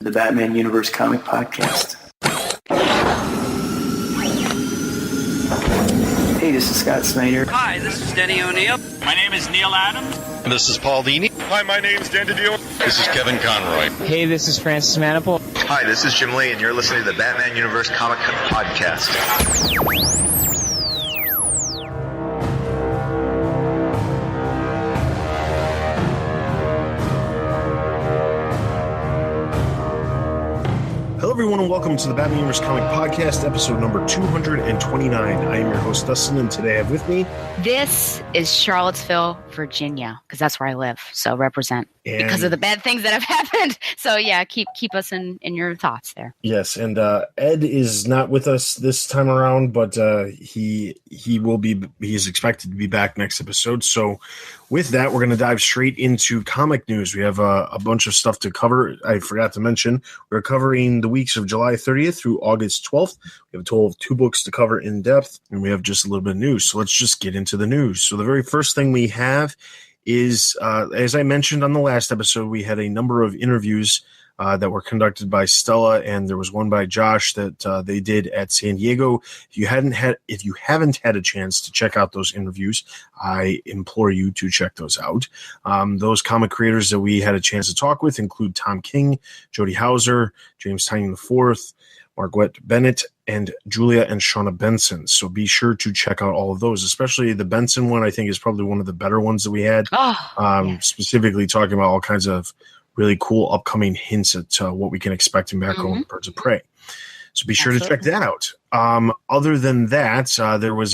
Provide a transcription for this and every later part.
The Batman Universe Comic Podcast. Hey, this is Scott Snyder. Hi, this is Denny O'Neil. My name is Neil Adams. And this is Paul Dini. Hi, my name's Dan DiDio. This is Kevin Conroy. Hey, this is Francis Maniple. Hi, this is Jim Lee, and you're listening to the Batman Universe Comic Podcast. Hello, everyone, and welcome to the Batman Universe Comic Podcast, episode number 229. I am your host, Dustin, and today I have with me... This is Charlottesville, Virginia, because that's where I live, so represent. Because of the bad things that have happened. So, yeah, keep us in your thoughts there. Yes, and Ed is not with us this time around, but he is expected to be back next episode. So with that, we're going to dive straight into comic news. We have a bunch of stuff to cover. I forgot to mention, we're covering the weeks of July 30th through August 12th. We have a total of 2 books to cover in depth, and we have just a little bit of news. So let's just get into the news. So the very first thing we have is, as I mentioned on the last episode, we had a number of interviews that were conducted by Stella, and there was one by Josh that they did at San Diego. If you haven't had a chance to check out those interviews, I implore you to check those out. Those comic creators that we had a chance to talk with include Tom King, Jody Hauser, James Tynion IV, Marguerite Bennett, and Julia and Shauna Benson. So be sure to check out all of those, especially the Benson one. I think is probably one of the better ones that we had, specifically talking about all kinds of really cool upcoming hints at what we can expect in Batgirl and Birds of Prey. So be sure to check that out. Other than that, there was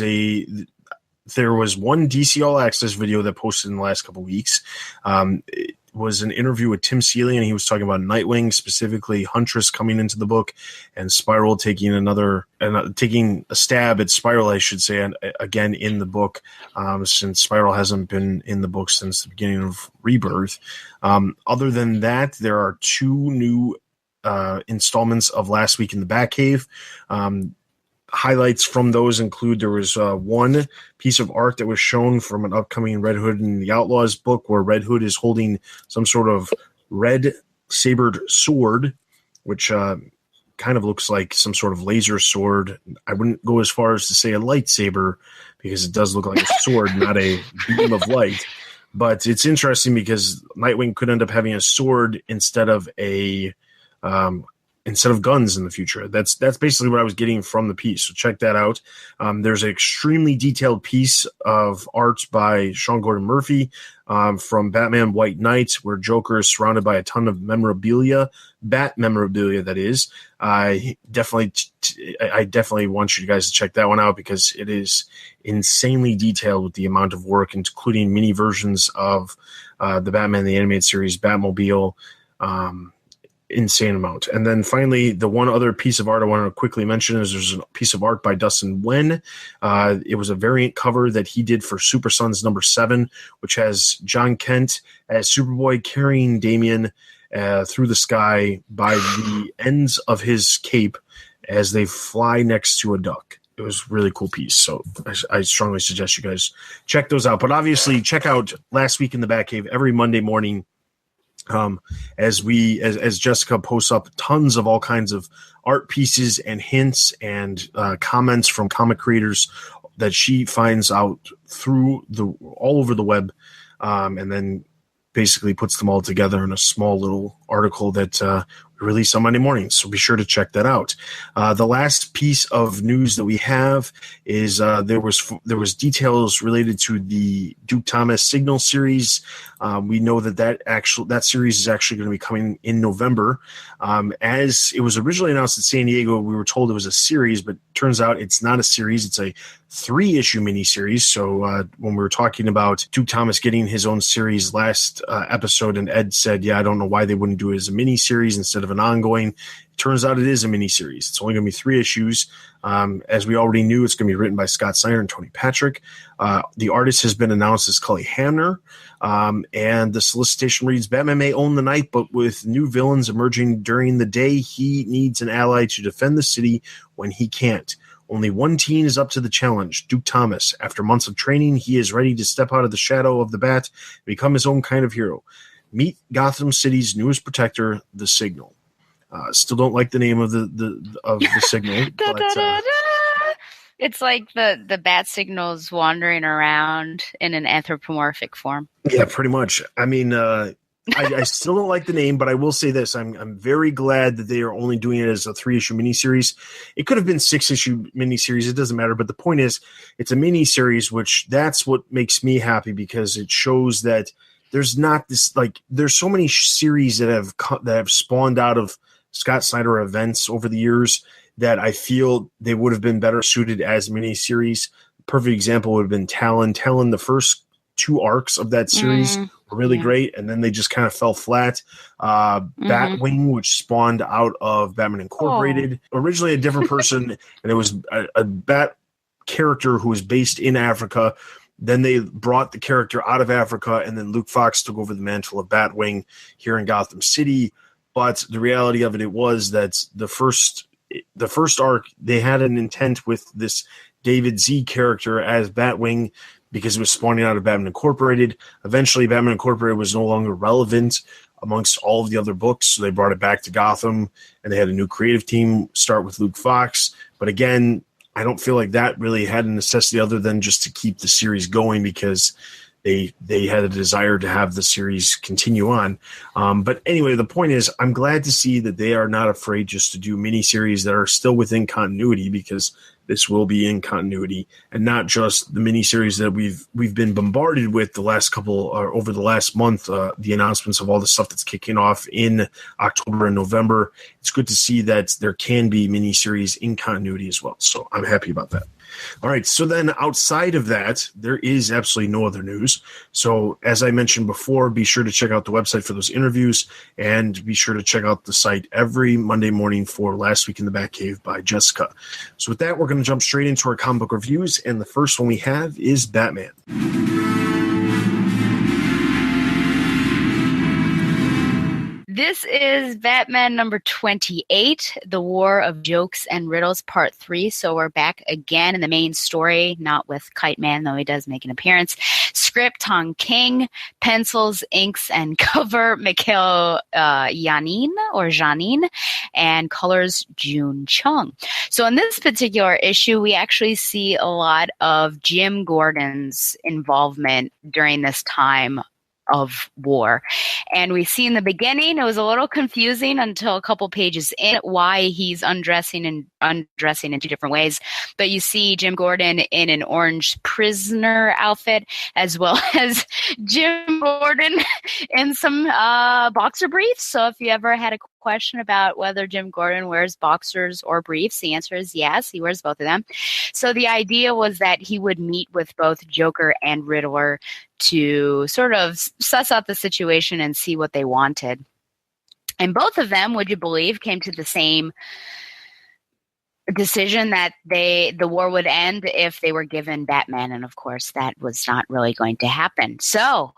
one DC All Access video that posted in the last couple of weeks. It was an interview with Tim Seeley, and he was talking about Nightwing, specifically Huntress coming into the book, and Spiral taking a stab at Spiral, I should say, and again in the book, since Spiral hasn't been in the book since the beginning of Rebirth. Other than that, there are 2 new installments of Last Week in the Batcave. Highlights from those include there was one piece of art that was shown from an upcoming Red Hood and the Outlaws book where Red Hood is holding some sort of red sabered sword, which kind of looks like some sort of laser sword. I wouldn't go as far as to say a lightsaber because it does look like a sword, not a beam of light. But it's interesting because Nightwing could end up having a sword instead of guns in the future. That's basically what I was getting from the piece. So check that out. There's an extremely detailed piece of art by Sean Gordon Murphy from Batman White Knight, where Joker is surrounded by a ton of memorabilia, Bat memorabilia, that is. I definitely want you guys to check that one out because it is insanely detailed with the amount of work, including mini versions of the Batman the Animated Series, Batmobile, insane amount. And then finally, the one other piece of art I want to quickly mention is there's a piece of art by Dustin Wen. It was a variant cover that he did for Super Sons number 7, which has John Kent as Superboy carrying Damian through the sky by the ends of his cape as they fly next to a duck. It was a really cool piece. So I strongly suggest you guys check those out. But obviously check out Last Week in the Batcave every Monday morning. As Jessica posts up tons of all kinds of art pieces and hints and comments from comic creators that she finds out through all over the web, and then basically puts them all together in a small little article that we release on Monday mornings. So be sure to check that out. The last piece of news that we have is there was details related to the Duke Thomas Signal series. We know that series is actually going to be coming in November. As it was originally announced at San Diego, we were told it was a series, but turns out it's not a series. It's a 3-issue miniseries. So when we were talking about Duke Thomas getting his own series last episode, and Ed said, yeah, I don't know why they wouldn't do it as a miniseries instead of an ongoing. It turns out it is a miniseries. It's only going to be 3 issues. As we already knew, it's going to be written by Scott Snyder and Tony Patrick. The artist has been announced as Cully Hamner. And the solicitation reads, Batman may own the night, but with new villains emerging during the day, he needs an ally to defend the city when he can't. Only one teen is up to the challenge, Duke Thomas. After months of training, he is ready to step out of the shadow of the Bat and become his own kind of hero. Meet Gotham City's newest protector, the Signal. Still don't like the name of the signal. But, it's like the bat signals wandering around in an anthropomorphic form. yeah, pretty much. I mean, I still don't like the name, but I will say this: I'm very glad that they are only doing it as a 3-issue miniseries. It could have been 6-issue miniseries; it doesn't matter. But the point is, it's a miniseries, which that's what makes me happy because it shows that there's not this there's so many series that have spawned out of Scott Snyder events over the years that I feel they would have been better suited as miniseries. Perfect example would have been Talon. Talon, the first 2 arcs of that series were really great, and then they just kind of fell flat. Batwing, which spawned out of Batman Incorporated, originally a different person, and it was a bat character who was based in Africa. Then they brought the character out of Africa, and then Luke Fox took over the mantle of Batwing here in Gotham City. But the reality of it was that the first arc, they had an intent with this David Z character as Batwing because it was spawning out of Batman Incorporated. Eventually, Batman Incorporated was no longer relevant amongst all of the other books, so they brought it back to Gotham, and they had a new creative team start with Luke Fox. But again, I don't feel like that really had a necessity other than just to keep the series going because they had a desire to have the series continue on. But anyway, the point is, I'm glad to see that they are not afraid just to do miniseries that are still within continuity, because this will be in continuity and not just the miniseries that we've been bombarded with the last couple or over the last month. The announcements of all the stuff that's kicking off in October and November. It's good to see that there can be miniseries in continuity as well. So I'm happy about that. All right. So then outside of that, there is absolutely no other news. So as I mentioned before, be sure to check out the website for those interviews, and be sure to check out the site every Monday morning for Last Week in the Batcave by Jessica. So with that, we're going to jump straight into our comic book reviews. And the first one we have is Batman. This is Batman number 28, The War of Jokes and Riddles, Part 3. So we're back again in the main story, not with Kite Man, though he does make an appearance. Script, Tom King. Pencils, inks, and cover, Mikhail Janine. And colors, June Chung. So in this particular issue, we actually see a lot of Jim Gordon's involvement during this time of war. And we see in the beginning, it was a little confusing until a couple pages in why he's undressing in 2 different ways. But you see Jim Gordon in an orange prisoner outfit, as well as Jim Gordon in some boxer briefs. So if you ever had a question about whether Jim Gordon wears boxers or briefs, the answer is yes, he wears both of them. So the idea was that he would meet with both Joker and Riddler to sort of suss out the situation and see what they wanted. And both of them, would you believe, came to the same decision that the war would end if they were given Batman, and of course that was not really going to happen. So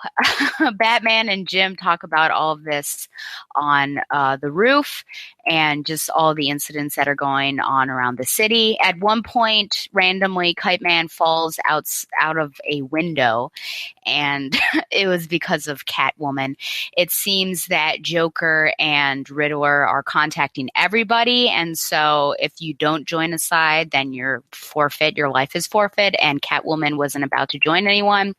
Batman and Jim talk about all of this on the roof and just all the incidents that are going on around the city. At one point, randomly, Kite Man falls out of a window, and it was because of Catwoman. It seems that Joker and Riddler are contacting everybody, and so if you don't join a side, then you're forfeit. Your life is forfeit, and Catwoman wasn't about to join anyone.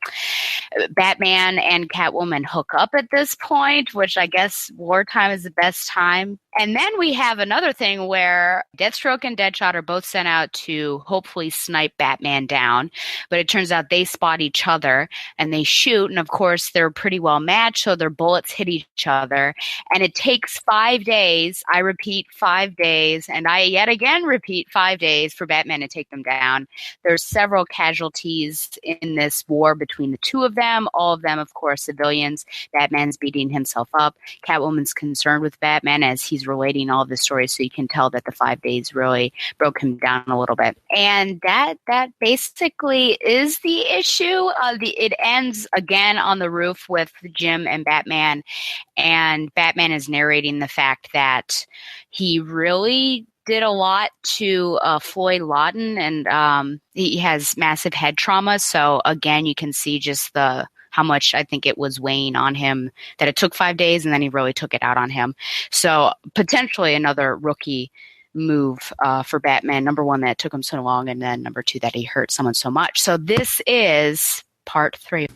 Batman and Catwoman hook up at this point, which I guess wartime is the best time. And then we have another thing where Deathstroke and Deadshot are both sent out to hopefully snipe Batman down. But it turns out they spot each other and they shoot. And of course, they're pretty well matched, so their bullets hit each other. And it takes 5 days. I repeat, 5 days. And I yet again repeat 5 days for Batman to take them down. There's several casualties in this war between the two of them. All of them, of course, civilians. Batman's beating himself up. Catwoman's concerned with Batman as he's relating all of the stories, so you can tell that the 5 days really broke him down a little bit. And that basically is the issue. It ends again on the roof with Jim and Batman, and Batman is narrating the fact that he really did a lot to Floyd Lawton, and he has massive head trauma. So again, you can see just the how much I think it was weighing on him that it took 5 days and then he really took it out on him. So potentially another rookie move for Batman. Number one, that it took him so long, and then number two, that he hurt someone so much. So this is part 3.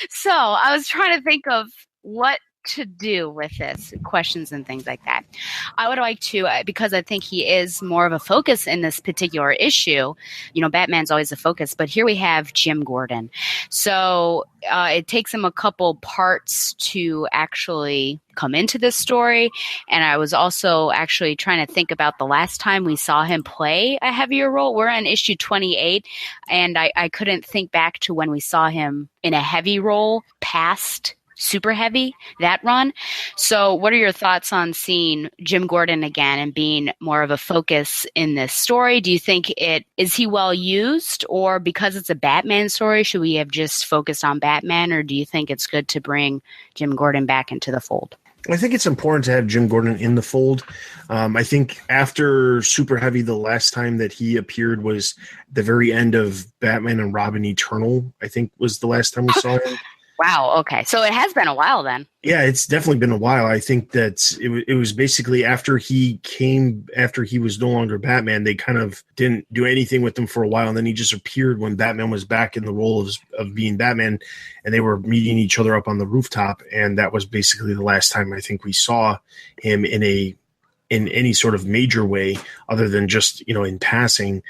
So I was trying to think of what to do with this, questions and things like that. I would like to, because I think he is more of a focus in this particular issue. You know, Batman's always a focus, but here we have Jim Gordon. So it takes him a couple parts to actually come into this story. And I was also actually trying to think about the last time we saw him play a heavier role. We're on issue 28, and I couldn't think back to when we saw him in a heavy role past Super Heavy, that run. So what are your thoughts on seeing Jim Gordon again and being more of a focus in this story? Do you think is he well used, or because it's a Batman story, should we have just focused on Batman, or do you think it's good to bring Jim Gordon back into the fold? I think it's important to have Jim Gordon in the fold. I think after Super Heavy, the last time that he appeared was the very end of Batman and Robin Eternal, I think was the last time we saw him. Wow. Okay. So it has been a while then. Yeah, it's definitely been a while. I think that it was basically after he was no longer Batman, they kind of didn't do anything with him for a while. And then he just appeared when Batman was back in the role of being Batman, and they were meeting each other up on the rooftop. And that was basically the last time I think we saw him in any sort of major way other than just, in passing.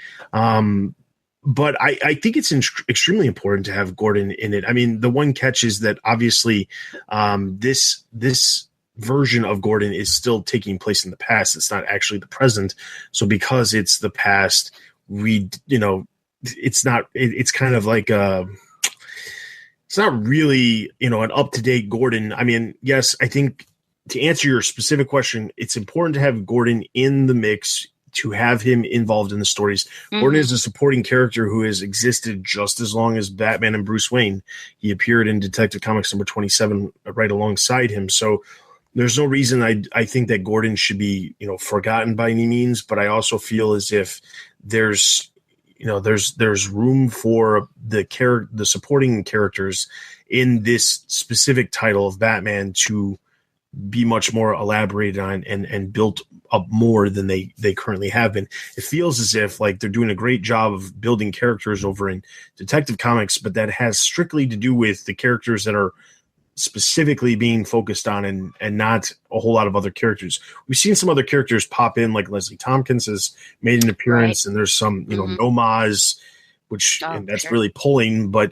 But I think it's extremely important to have Gordon in it. I mean, the one catch is that obviously this version of Gordon is still taking place in the past. It's not actually the present. So because it's the past, it's kind of like it's not really, an up-to-date Gordon. I mean, yes, I think to answer your specific question, it's important to have Gordon in the mix, to have him involved in the stories. Mm-hmm. Gordon is a supporting character who has existed just as long as Batman and Bruce Wayne. He appeared in Detective Comics number 27 right alongside him. So there's no reason I think that Gordon should be, forgotten by any means, but I also feel as if there's room for the supporting characters in this specific title of Batman to be much more elaborated on and built up more than they currently have been. It feels as if like they're doing a great job of building characters over in Detective Comics, but that has strictly to do with the characters that are specifically being focused on and not a whole lot of other characters. We've seen some other characters pop in, like Leslie Tompkins has made an appearance, right. And there's some, Nomaz, which and that's sure. Really pulling, but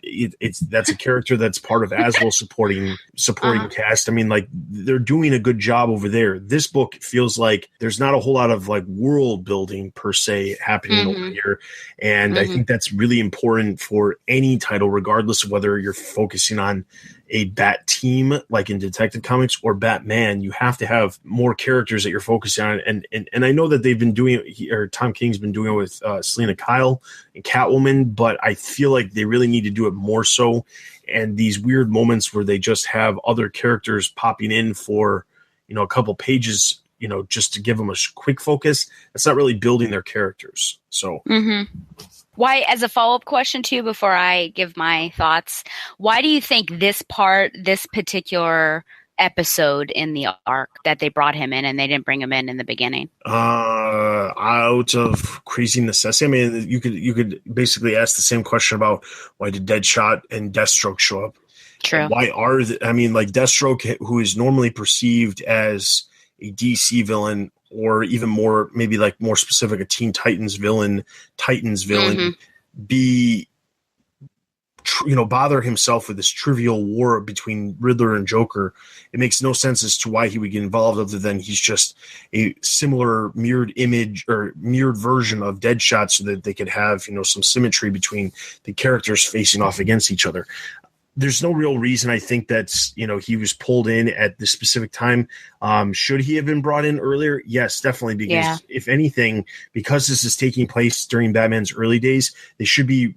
that's a character that's part of Aswell's supporting cast. I mean, like they're doing a good job over there. This book feels like there's not a whole lot of like world building per se happening over here, and I think that's really important for any title, regardless of whether you're focusing on a Bat team like in Detective Comics or Batman. You have to have more characters that you're focusing on, and I know that they've been doing it, or Tom King's been doing it with Selena Kyle and Catwoman, but I feel like they really need to do it more so. And these weird moments where they just have other characters popping in for a couple pages, just to give them a quick focus, that's not really building their characters. So. Why, as a follow-up question to you before I give my thoughts, why do you think this particular episode in the arc that they brought him in and they didn't bring him in the beginning? Out of crazy necessity. I mean, you could basically ask the same question about why did Deadshot and Deathstroke show up? True. And why like Deathstroke, who is normally perceived as a DC villain, or even more, maybe like more specific, a Teen Titans villain, bother himself with this trivial war between Riddler and Joker. It makes no sense as to why he would get involved, other than he's just a similar mirrored image or mirrored version of Deadshot, so that they could have, some symmetry between the characters facing off against each other. There's no real reason I think that's, he was pulled in at this specific time. Should he have been brought in earlier? Yes, definitely. Because if anything, because this is taking place during Batman's early days, they should be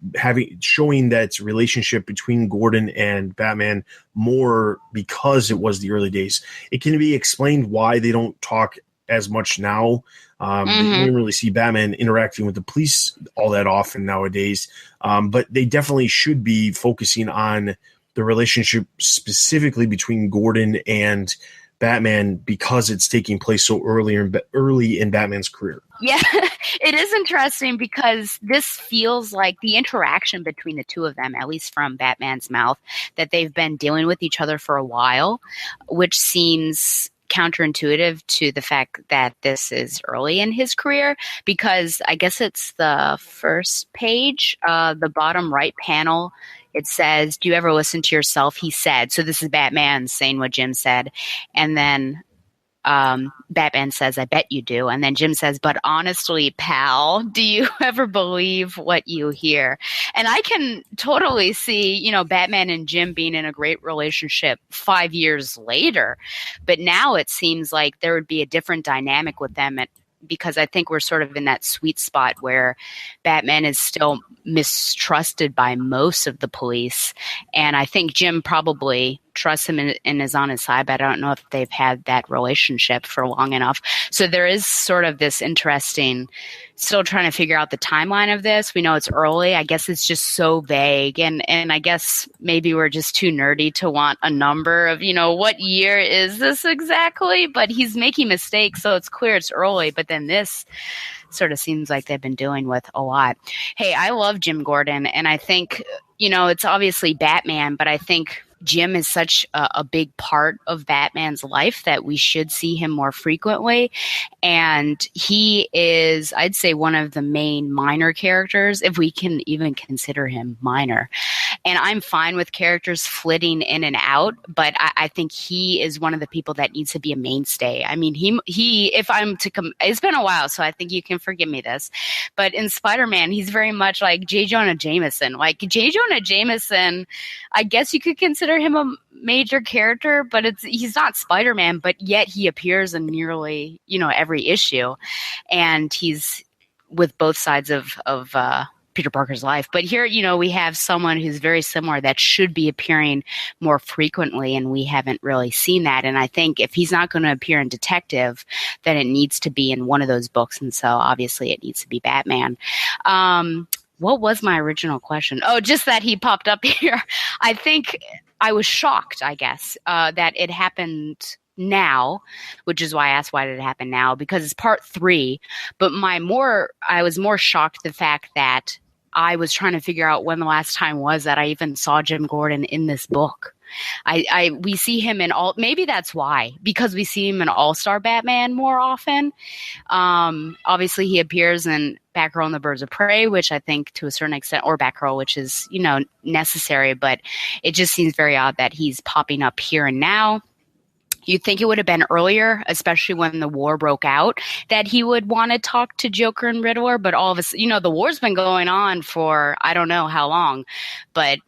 showing that relationship between Gordon and Batman more, because it was the early days. It can be explained why they don't talk as much now. They don't really see Batman interacting with the police all that often nowadays. But they definitely should be focusing on the relationship specifically between Gordon and Batman because it's taking place so early in Batman's career. Yeah, it is interesting because this feels like the interaction between the two of them, at least from Batman's mouth, that they've been dealing with each other for a while, which seems counterintuitive to the fact that this is early in his career, because I guess it's the first page, the bottom right panel. It says, "Do you ever listen to yourself?" He said. So this is Batman saying what Jim said. And then Batman says, "I bet you do." And then Jim says, "But honestly, pal, do you ever believe what you hear?" And I can totally see, Batman and Jim being in a great relationship 5 years later. But now it seems like there would be a different dynamic with them because I think we're sort of in that sweet spot where Batman is still mistrusted by most of the police. And I think Jim probably trusts him and is on his side, but I don't know if they've had that relationship for long enough. So there is sort of this interesting, still trying to figure out the timeline of this. We know it's early. I guess it's just so vague. And I guess maybe we're just too nerdy to want a number of, what year is this exactly? But he's making mistakes, so it's clear it's early. But then this sort of seems like they've been dealing with a lot. Hey, I love Jim Gordon, and I think, it's obviously Batman, but I think Jim is such a big part of Batman's life that we should see him more frequently. And he is, I'd say, one of the main minor characters, if we can even consider him minor. And I'm fine with characters flitting in and out, but I think he is one of the people that needs to be a mainstay. I mean, he if I'm to come, it's been a while, so I think you can forgive me this, but in Spider-Man, he's very much like J. Jonah Jameson. Like J. Jonah Jameson, I guess you could consider him a major character, but he's not Spider-Man, but yet he appears in nearly, every issue, and he's with both sides of Peter Parker's life. But here, we have someone who's very similar that should be appearing more frequently, and we haven't really seen that. And I think if he's not going to appear in Detective, then it needs to be in one of those books, and so obviously it needs to be Batman. What was my original question? Oh, just that he popped up here. I think I was shocked, I guess, that it happened now, which is why I asked why did it happen now, because it's part 3. But I was more shocked the fact that I was trying to figure out when the last time was that I even saw Jim Gordon in this book. We see him in maybe that's why, because we see him in All-Star Batman more often. Obviously he appears in Batgirl and the Birds of Prey, which I think to a certain extent, or Batgirl, which is, necessary, but it just seems very odd that he's popping up here and now. You'd think it would have been earlier, especially when the war broke out, that he would want to talk to Joker and Riddler. But all of a sudden, the war's been going on for I don't know how long, but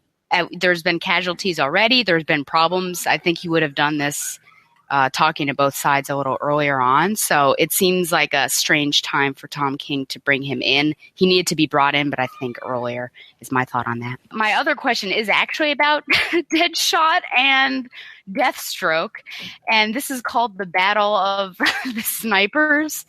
there's been casualties already. There's been problems. I think he would have done this talking to both sides a little earlier on. So it seems like a strange time for Tom King to bring him in. He needed to be brought in, but I think earlier is my thought on that. My other question is actually about Deadshot and Deathstroke, and this is called the Battle of the Snipers.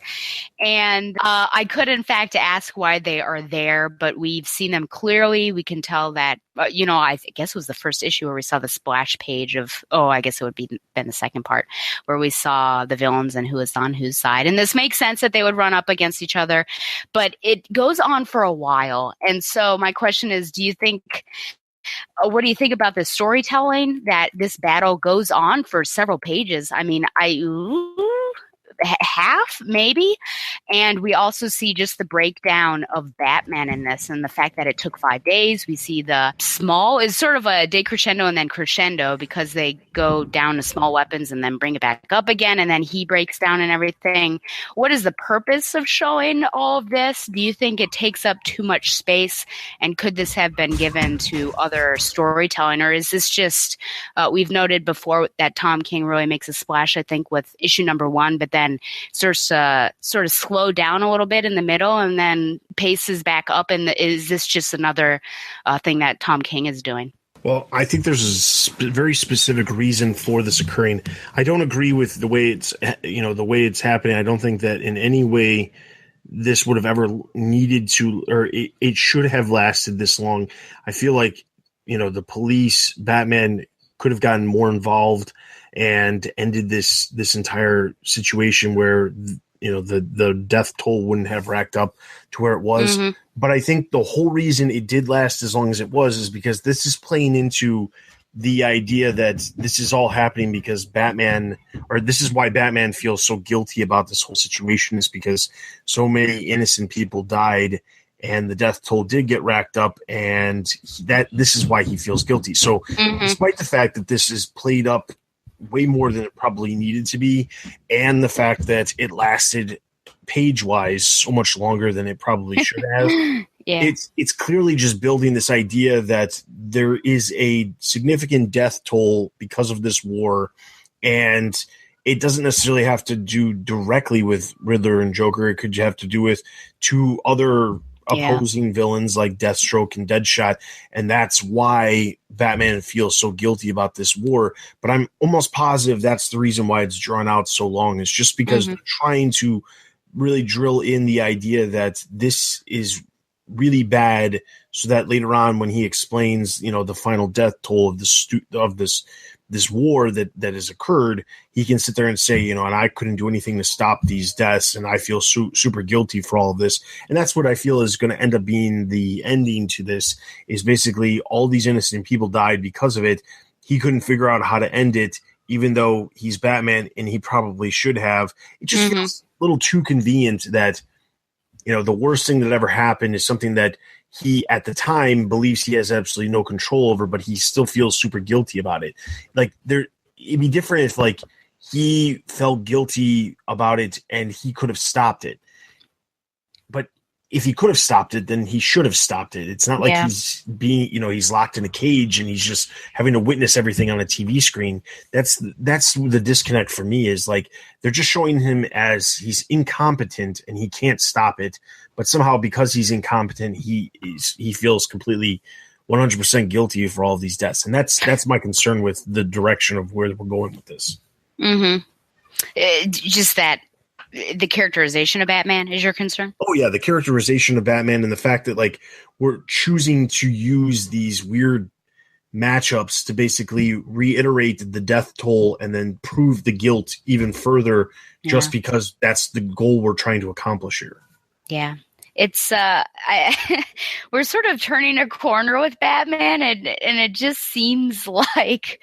And I could, in fact, ask why they are there, but we've seen them clearly. We can tell that, I guess it was the first issue where we saw the splash page of, I guess it would be been the second part, where we saw the villains and who is on whose side. And this makes sense that they would run up against each other, but it goes on for a while. And so my question is, what do you think about the storytelling that this battle goes on for several pages? I mean, half maybe. And we also see just the breakdown of Batman in this and the fact that it took 5 days. We see the small is sort of a decrescendo and then crescendo, because they go down to small weapons and then bring it back up again, and then he breaks down and everything. What is the purpose of showing all of this? Do you think it takes up too much space, and could this have been given to other storytelling, or is this just we've noted before that Tom King really makes a splash, I think, with issue number 1, but then sort of slow down a little bit in the middle and then paces back up, and is this just another thing that Tom King is doing? Well, I think there's a very specific reason for this occurring. I don't agree with the way it's happening. I don't think that in any way this would have ever needed to, or it should have lasted this long. I feel like the police, Batman could have gotten more involved and ended this entire situation where the death toll wouldn't have racked up to where it was. Mm-hmm. But I think the whole reason it did last as long as it was is because this is playing into the idea that this is all happening because Batman, or this is why Batman feels so guilty about this whole situation, is because so many innocent people died and the death toll did get racked up, and this is why he feels guilty. So despite the fact that this is played up way more than it probably needed to be, and the fact that it lasted page-wise so much longer than it probably should have, yeah. It's clearly just building this idea that there is a significant death toll because of this war, and it doesn't necessarily have to do directly with Riddler and Joker. It could have to do with two other opposing villains like Deathstroke and Deadshot, and that's why Batman feels so guilty about this war. But I'm almost positive that's the reason why it's drawn out so long. It's just because they're trying to really drill in the idea that this is really bad, so that later on when he explains, the final death toll of this war that has occurred, he can sit there and say, and I couldn't do anything to stop these deaths, and I feel super guilty for all of this. And that's what I feel is going to end up being the ending to this, is basically all these innocent people died because of it. He couldn't figure out how to end it, even though he's Batman and he probably should have. It just feels a little too convenient that, the worst thing that ever happened is something that he at the time believes he has absolutely no control over, but he still feels super guilty about it. Like it'd be different if like he felt guilty about it and he could have stopped it. But if he could have stopped it, then he should have stopped it. It's not like he's being, he's locked in a cage and he's just having to witness everything on a TV screen. That's the disconnect for me, is like they're just showing him as he's incompetent and he can't stop it. But somehow, because he's incompetent, he feels completely 100% guilty for all of these deaths. And that's my concern with the direction of where we're going with this. Just that the characterization of Batman is your concern? Oh yeah, the characterization of Batman and the fact that like we're choosing to use these weird matchups to basically reiterate the death toll and then prove the guilt even further, just because that's the goal we're trying to accomplish here. Yeah. It's we're sort of turning a corner with Batman, and it just seems like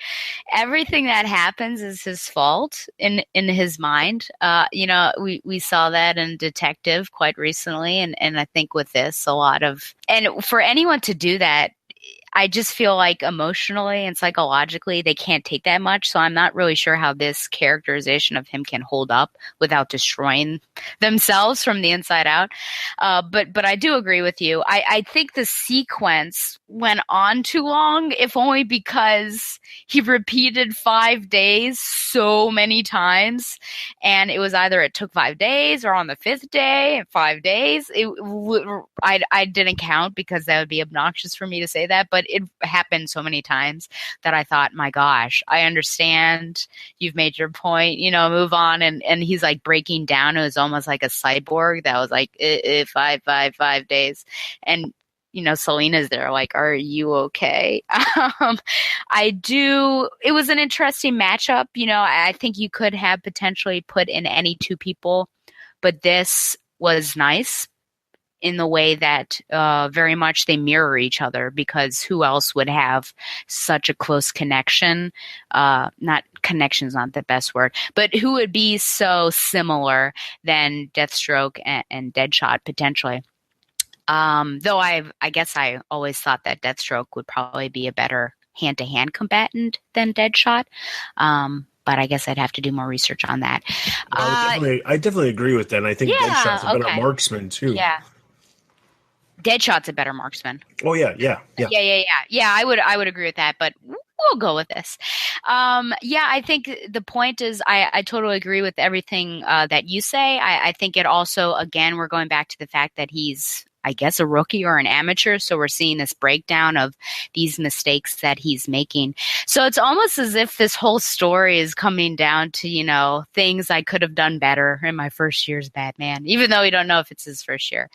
everything that happens is his fault in his mind. We saw that in Detective quite recently, and I think with this and for anyone to do that, I just feel like emotionally and psychologically they can't take that much. So I'm not really sure how this characterization of him can hold up without destroying themselves from the inside out. But I do agree with you. I think the sequence went on too long, if only because he repeated 5 days so many times. And it was either it took 5 days or on the 5th day and 5 days. I didn't count because that would be obnoxious for me to say that, but it happened so many times that I thought, my gosh, I understand. You've made your point, move on. And he's like breaking down. It was almost like a cyborg that was like, 5 days. And, Selena's there like, are you okay? It was an interesting matchup. I think you could have potentially put in any two people, but this was nice in the way that very much they mirror each other, because who else would have such a close connection? Not connection is not the best word, but who would be so similar than Deathstroke and Deadshot potentially? Though I guess I always thought that Deathstroke would probably be a better hand-to-hand combatant than Deadshot. But I guess I'd have to do more research on that. I definitely agree with that. And I think Deadshot's a better marksman too. Yeah. Deadshot's a better marksman. Oh yeah. Yeah. I would agree with that, but we'll go with this. I think the point is, I totally agree with everything that you say. I think it also, again, we're going back to the fact that he's I guess, a rookie or an amateur. So we're seeing this breakdown of these mistakes that he's making. So it's almost as if this whole story is coming down to, things I could have done better in my first year as Batman, even though we don't know if it's his first year.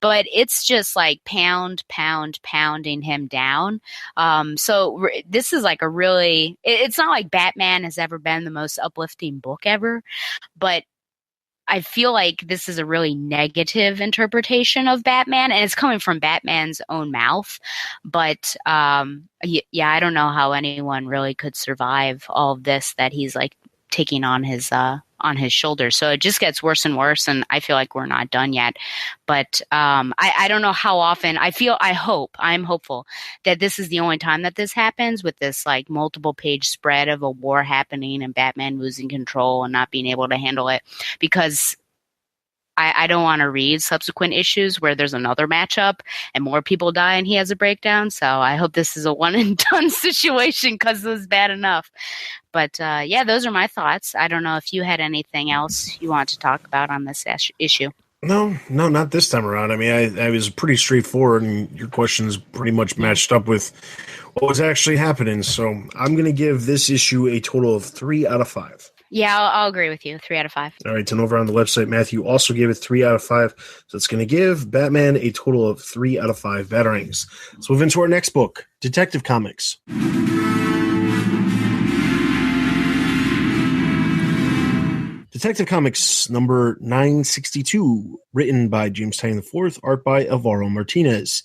But it's just like pounding him down. So this is like it's not like Batman has ever been the most uplifting book ever, but I feel like this is a really negative interpretation of Batman, and it's coming from Batman's own mouth. But yeah, I don't know how anyone really could survive all of this that he's like taking on his shoulders. So it just gets worse and worse, and I feel like we're not done yet. But I don't know how often. I'm hopeful that this is the only time that this happens, with this like multiple page spread of a war happening and Batman losing control and not being able to handle it, because I don't want to read subsequent issues where there's another matchup and more people die and he has a breakdown. So I hope this is a one and done situation, because it was bad enough. But yeah, those are my thoughts. I don't know if you had anything else you want to talk about on this issue. No, not this time around. I mean, I was pretty straightforward, and your questions pretty much matched up with what was actually happening. So I'm going to give this issue a total of 3 out of 5. Yeah, I'll agree with you. 3 out of 5. All right, and over on the website, Matthew also gave it 3 out of 5. So it's going to give Batman a total of 3 out of 5 Batarangs. Let's move into our next book, Detective Comics. Detective Comics number 962, written by James Tynion IV, art by Alvaro Martinez.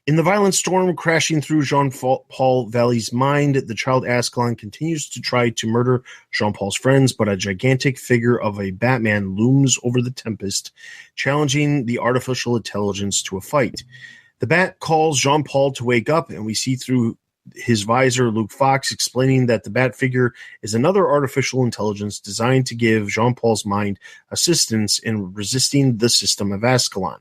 In the violent storm crashing through Jean-Paul Valley's mind, the child Ascalon continues to try to murder Jean-Paul's friends, but a gigantic figure of a Batman looms over the tempest, challenging the artificial intelligence to a fight. The Bat calls Jean-Paul to wake up, and we see through his visor Luke Fox explaining that the Bat figure is another artificial intelligence designed to give Jean-Paul's mind assistance in resisting the system of Ascalon.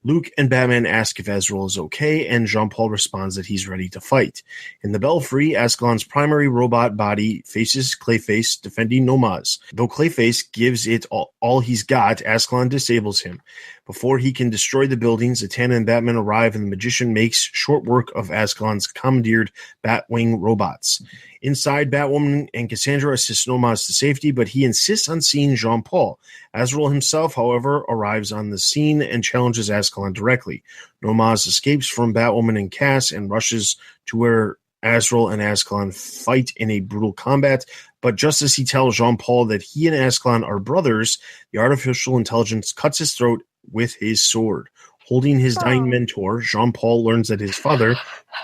Luke and Batman ask if Azrael is okay, and Jean-Paul responds that he's ready to fight. In the Belfry, Ascalon's primary robot body faces Clayface defending Nomaz. Though Clayface gives it all he's got, Ascalon disables him. Before he can destroy the buildings, Zatanna and Batman arrive, and the magician makes short work of Ascalon's commandeered Batwing robots. Inside, Batwoman and Cassandra assist Nomaz to safety, but he insists on seeing Jean-Paul. Azrael himself, however, arrives on the scene and challenges Ascalon directly. Nomaz escapes from Batwoman and Cass and rushes to where Azrael and Ascalon fight in a brutal combat, but just as he tells Jean-Paul that he and Ascalon are brothers, the artificial intelligence cuts his throat with his sword. Holding his dying mentor, Jean-Paul learns that his father,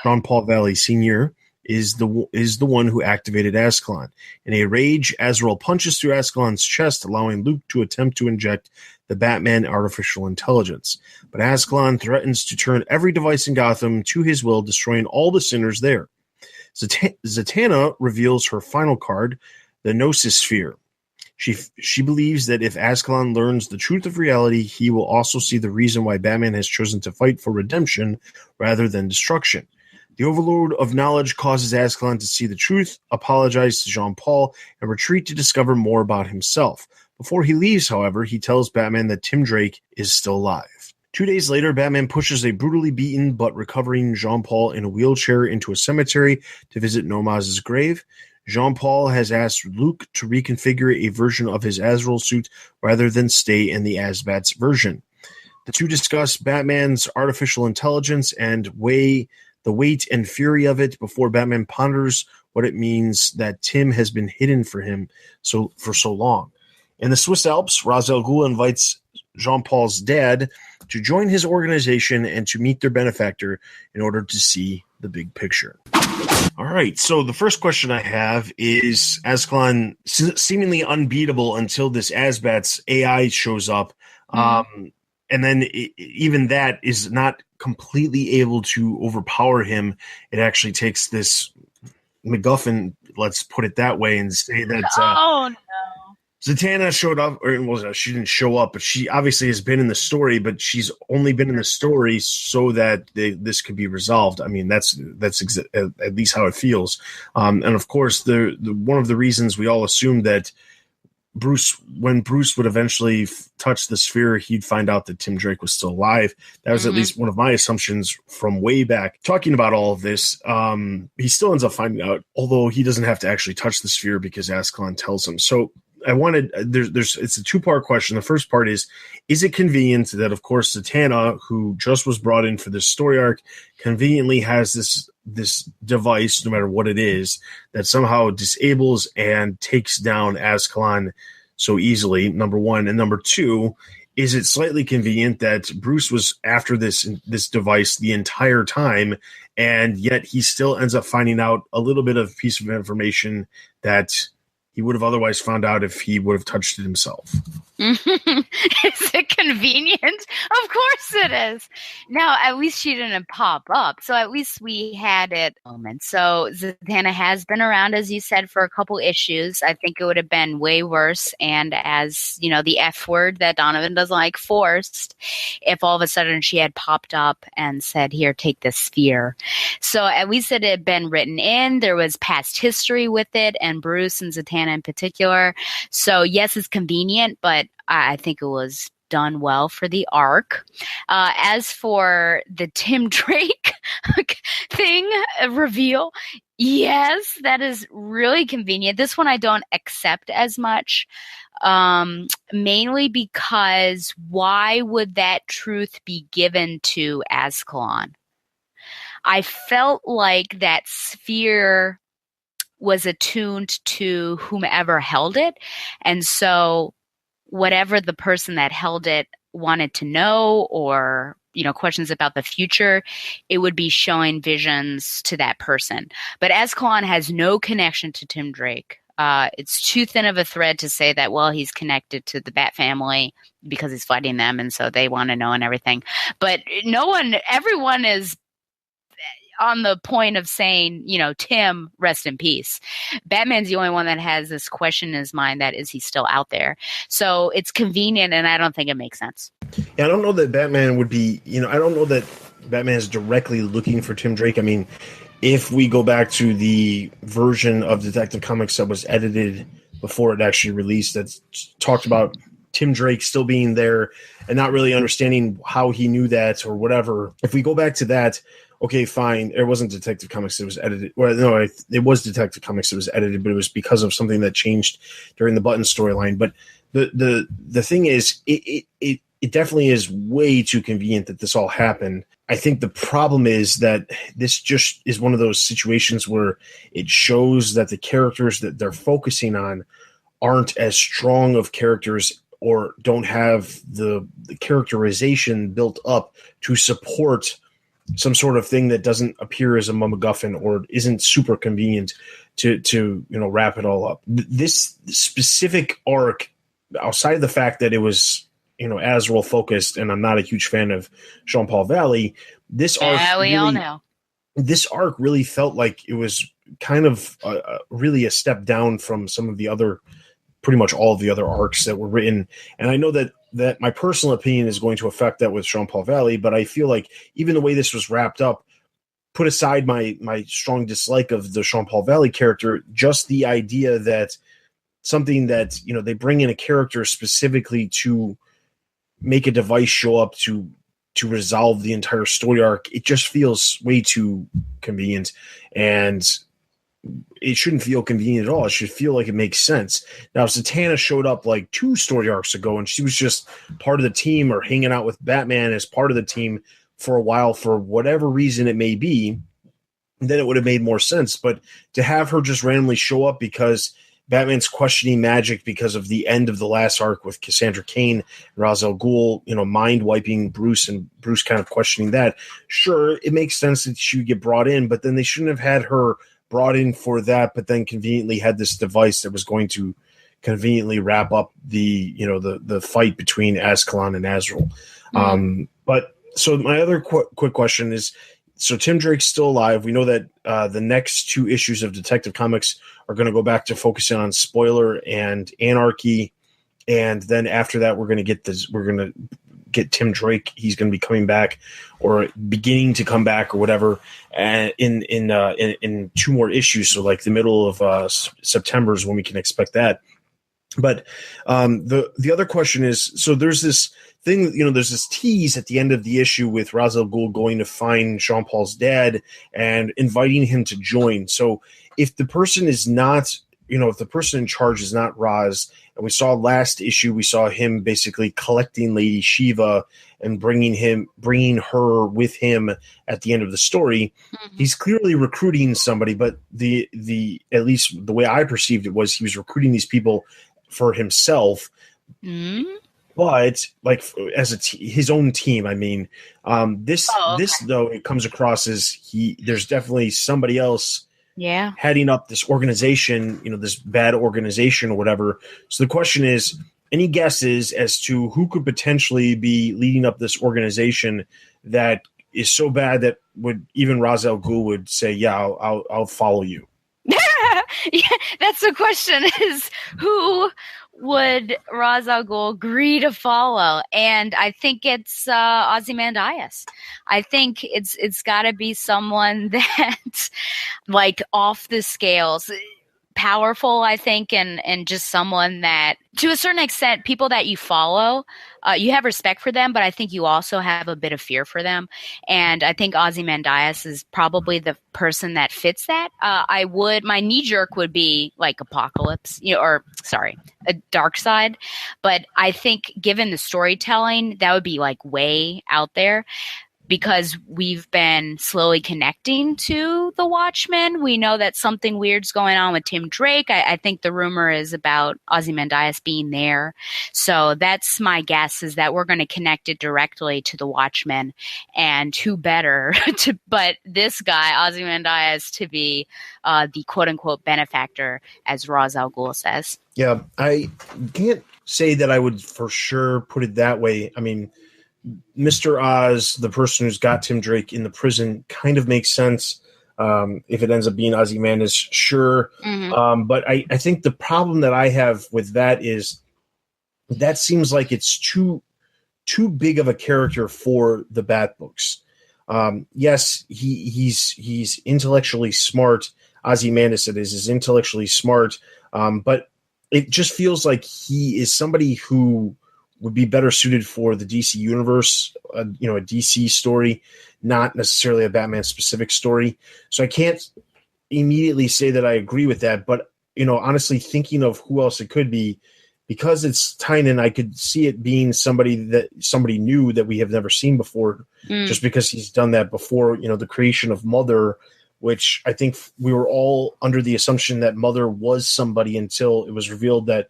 Jean-Paul Valley Sr., is the one who activated Ascalon. In a rage, Azrael punches through Ascalon's chest, allowing Luke to attempt to inject the Batman artificial intelligence. But Ascalon threatens to turn every device in Gotham to his will, destroying all the sinners there. Zatanna reveals her final card, the Gnosis Sphere. She believes that if Ascalon learns the truth of reality, he will also see the reason why Batman has chosen to fight for redemption rather than destruction. The overload of knowledge causes Ascalon to see the truth, apologize to Jean-Paul, and retreat to discover more about himself. Before he leaves, however, he tells Batman that Tim Drake is still alive. 2 days later, Batman pushes a brutally beaten but recovering Jean-Paul in a wheelchair into a cemetery to visit Nomaz's grave. Jean-Paul has asked Luke to reconfigure a version of his Azrael suit rather than stay in the Asbat's version. The two discuss Batman's artificial intelligence and weigh the weight and fury of it before Batman ponders what it means that Tim has been hidden for him for so long. In the Swiss Alps, Ra's al Ghul invites Jean-Paul's dad to join his organization and to meet their benefactor in order to see the big picture. All right, so the first question I have is Ascalon seemingly unbeatable until this Asbat's AI shows up, and then even that is not completely able to overpower him. It actually takes this MacGuffin, let's put it that way, and say that Zatanna showed up, or she didn't show up, but she obviously has been in the story, but she's only been in the story so that this could be resolved. I mean, that's at least how it feels. And of course, the one of the reasons we all assumed that when Bruce would eventually touch the sphere, he'd find out that Tim Drake was still alive. That was at least one of my assumptions from way back. Talking about all of this, he still ends up finding out, although he doesn't have to actually touch the sphere because Ascalon tells him. So it's a two-part question. The first part is it convenient that, of course, Zatanna, who just was brought in for this story arc, conveniently has this device, no matter what it is, that somehow disables and takes down Ascalon so easily, number one. And number two, is it slightly convenient that Bruce was after this device the entire time, and yet he still ends up finding out a little bit of piece of information that he would have otherwise found out if he would have touched it himself? Is it convenient? Of course it is. Now, at least she didn't pop up. So at least we had it. So Zatanna has been around, as you said, for a couple issues. I think it would have been way worse. And as, the F word that Donovan doesn't like, forced, if all of a sudden she had popped up and said, here, take this sphere. So at least it had been written in. There was past history with it, and Bruce and Zatanna in particular. So yes, it's convenient, but I think it was done well for the arc. As for the Tim Drake thing reveal, yes, that is really convenient. This one I don't accept as much, mainly because why would that truth be given to Ascalon? I felt like that sphere was attuned to whomever held it. And so whatever the person that held it wanted to know, or, questions about the future, it would be showing visions to that person. But Ascalon has no connection to Tim Drake. It's too thin of a thread to say that, well, he's connected to the Bat family because he's fighting them, and so they want to know and everything. But everyone is on the point of saying, Tim, rest in peace. Batman's the only one that has this question in his mind, that is he still out there? So it's convenient, and I don't think it makes sense. Yeah, I don't know that Batman would be, I don't know that Batman is directly looking for Tim Drake. I mean, if we go back to the version of Detective Comics that was edited before it actually released, that talked about Tim Drake still being there and not really understanding how he knew that or whatever. If we go back to that, okay, fine. It wasn't Detective Comics that was edited. Well, no, it was Detective Comics that was edited, but it was because of something that changed during the Button storyline. But the thing is, it definitely is way too convenient that this all happened. I think the problem is that this just is one of those situations where it shows that the characters that they're focusing on aren't as strong of characters, or don't have the characterization built up to support some sort of thing that doesn't appear as a MacGuffin, or isn't super convenient to wrap it all up. This specific arc, outside of the fact that it was Azrael focused, and I'm not a huge fan of Jean-Paul Valley, this arc all know. This arc really felt like it was kind of really a step down from some of the other, pretty much all of the other arcs that were written. And I know that my personal opinion is going to affect that with Jean-Paul Valley, but I feel like even the way this was wrapped up, put aside my strong dislike of the Jean-Paul Valley character, just the idea that something that, they bring in a character specifically to make a device show up to resolve the entire story arc, it just feels way too convenient. And it shouldn't feel convenient at all. It should feel like it makes sense. Now, Zatanna showed up like 2 story arcs ago, and she was just part of the team or hanging out with Batman as part of the team for a while, for whatever reason it may be, then it would have made more sense. But to have her just randomly show up because Batman's questioning magic because of the end of the last arc with Cassandra Cain and Ra's al Ghul, mind wiping Bruce, and Bruce kind of questioning that. Sure, it makes sense that she would get brought in, but then they shouldn't have had her brought in for that, but then conveniently had this device that was going to conveniently wrap up the fight between Ascalon and Azrael. But so my other quick question is, so Tim Drake's still alive. We know that the next 2 issues of Detective Comics are going to go back to focusing on Spoiler and Anarchy, and then after that, we're going to get Tim Drake. He's going to be coming back, or beginning to come back, or whatever, in 2 more issues. So like the middle of September is when we can expect that. But the other question is, so there's this thing, there's this tease at the end of the issue with Ra's al Ghul going to find Jean Paul's dad and inviting him to join. So if the person is not, if the person in charge is not Ra's, and we saw last issue, we saw him basically collecting Lady Shiva and bringing her with him at the end of the story. Mm-hmm. He's clearly recruiting somebody, but the at least the way I perceived it was he was recruiting these people for himself. Mm-hmm. But like as his own team, I mean, this though it comes across as there's definitely somebody else, heading up this organization, this bad organization or whatever. So the question is, any guesses as to who could potentially be leading up this organization that is so bad that would even Ra's al Ghul would say, "Yeah, I'll follow you." Yeah, that's the question: is who would Ra's al Ghul agree to follow? And I think it's Ozymandias. I think it's got to be someone that's like off the scales, powerful, I think, and just someone that, to a certain extent, people that you follow, you have respect for them, but I think you also have a bit of fear for them. And I think Ozymandias is probably the person that fits that. My knee jerk would be like Apocalypse, a Dark Side. But I think given the storytelling, that would be like way out there. Because we've been slowly connecting to the Watchmen. We know that something weird's going on with Tim Drake. I think the rumor is about Ozymandias being there. So that's my guess, is that we're going to connect it directly to the Watchmen. And who better but this guy, Ozymandias, to be the quote-unquote benefactor, as Ra's al Ghul says. Yeah, I can't say that I would for sure put it that way. I mean, Mr. Oz, the person who's got Tim Drake in the prison, kind of makes sense. If it ends up being Ozymandias, sure. Mm-hmm. But I think the problem that I have with that is that seems like it's too big of a character for the Bat books. Yes, he's intellectually smart. Ozymandias is intellectually smart, but it just feels like he is somebody who would be better suited for the DC universe, a DC story, not necessarily a Batman specific story. So I can't immediately say that I agree with that, but honestly, thinking of who else it could be, because it's Tynan, I could see it being somebody new that we have never seen before, just because he's done that before. The creation of Mother, which I think we were all under the assumption that Mother was somebody until it was revealed that,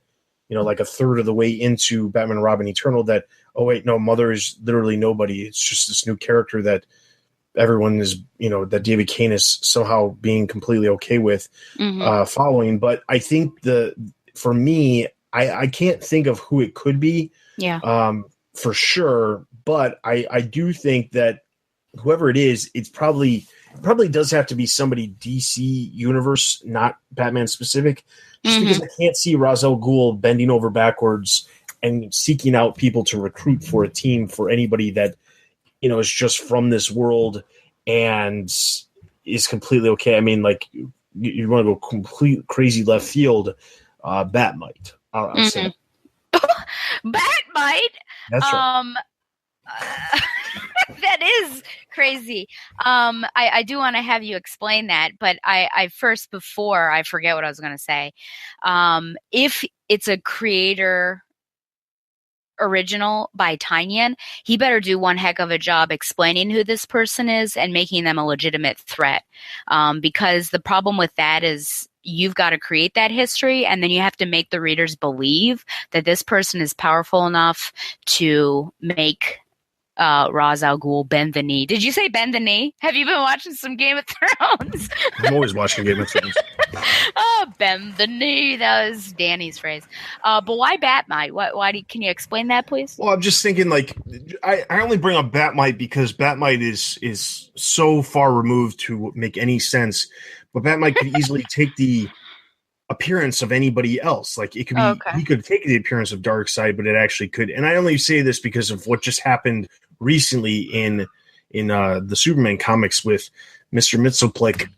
like a third of the way into Batman and Robin Eternal, that, oh wait, no, Mother is literally nobody. It's just this new character that everyone is, that David Kane is somehow being completely okay with following. But I think for me, I can't think of who it could be, for sure. But I do think that whoever it is, it probably does have to be somebody DC universe, not Batman specific. Just because I can't see Ra's al Ghul bending over backwards and seeking out people to recruit for a team for anybody that, is just from this world and is completely okay. I mean, like, you want to go complete crazy left field, Bat might. I'll say. Bat might? That's right. That is crazy. I do want to have you explain that, but I first, before I forget what I was going to say, if it's a creator original by Tynion, he better do one heck of a job explaining who this person is and making them a legitimate threat. Because the problem with that is you've got to create that history, and then you have to make the readers believe that this person is powerful enough to make Ra's al Ghul bend the knee. Did you say bend the knee? Have you been watching some Game of Thrones? I'm always watching Game of Thrones. Bend the knee. That was Danny's phrase. But why Batmite? Can you explain that, please? Well, I'm just thinking, like, I only bring up Batmite because Batmite is so far removed to make any sense. But Batmite could easily take the appearance of anybody else. Like, it could be, he could take the appearance of Darkseid, but it actually could. And I only say this because of what just happened recently in the Superman comics with Mr. Mxyzptlk,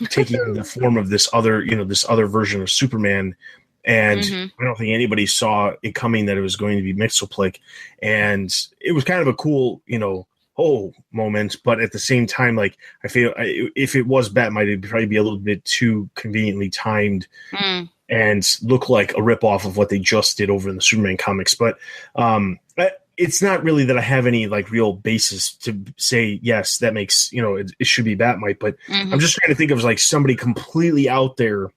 taking the form of this other version of Superman. And Mm-hmm. I don't think anybody saw it coming that it was going to be Mxyzptlk. And it was kind of a cool, moment. But at the same time, like, I feel if it was Batmite, it'd probably be a little bit too conveniently timed and look like a ripoff of what they just did over in the Superman comics. But it's not really that I have any like real basis to say, yes, that makes, it should be Batmite. But I'm just trying to think of like somebody completely out there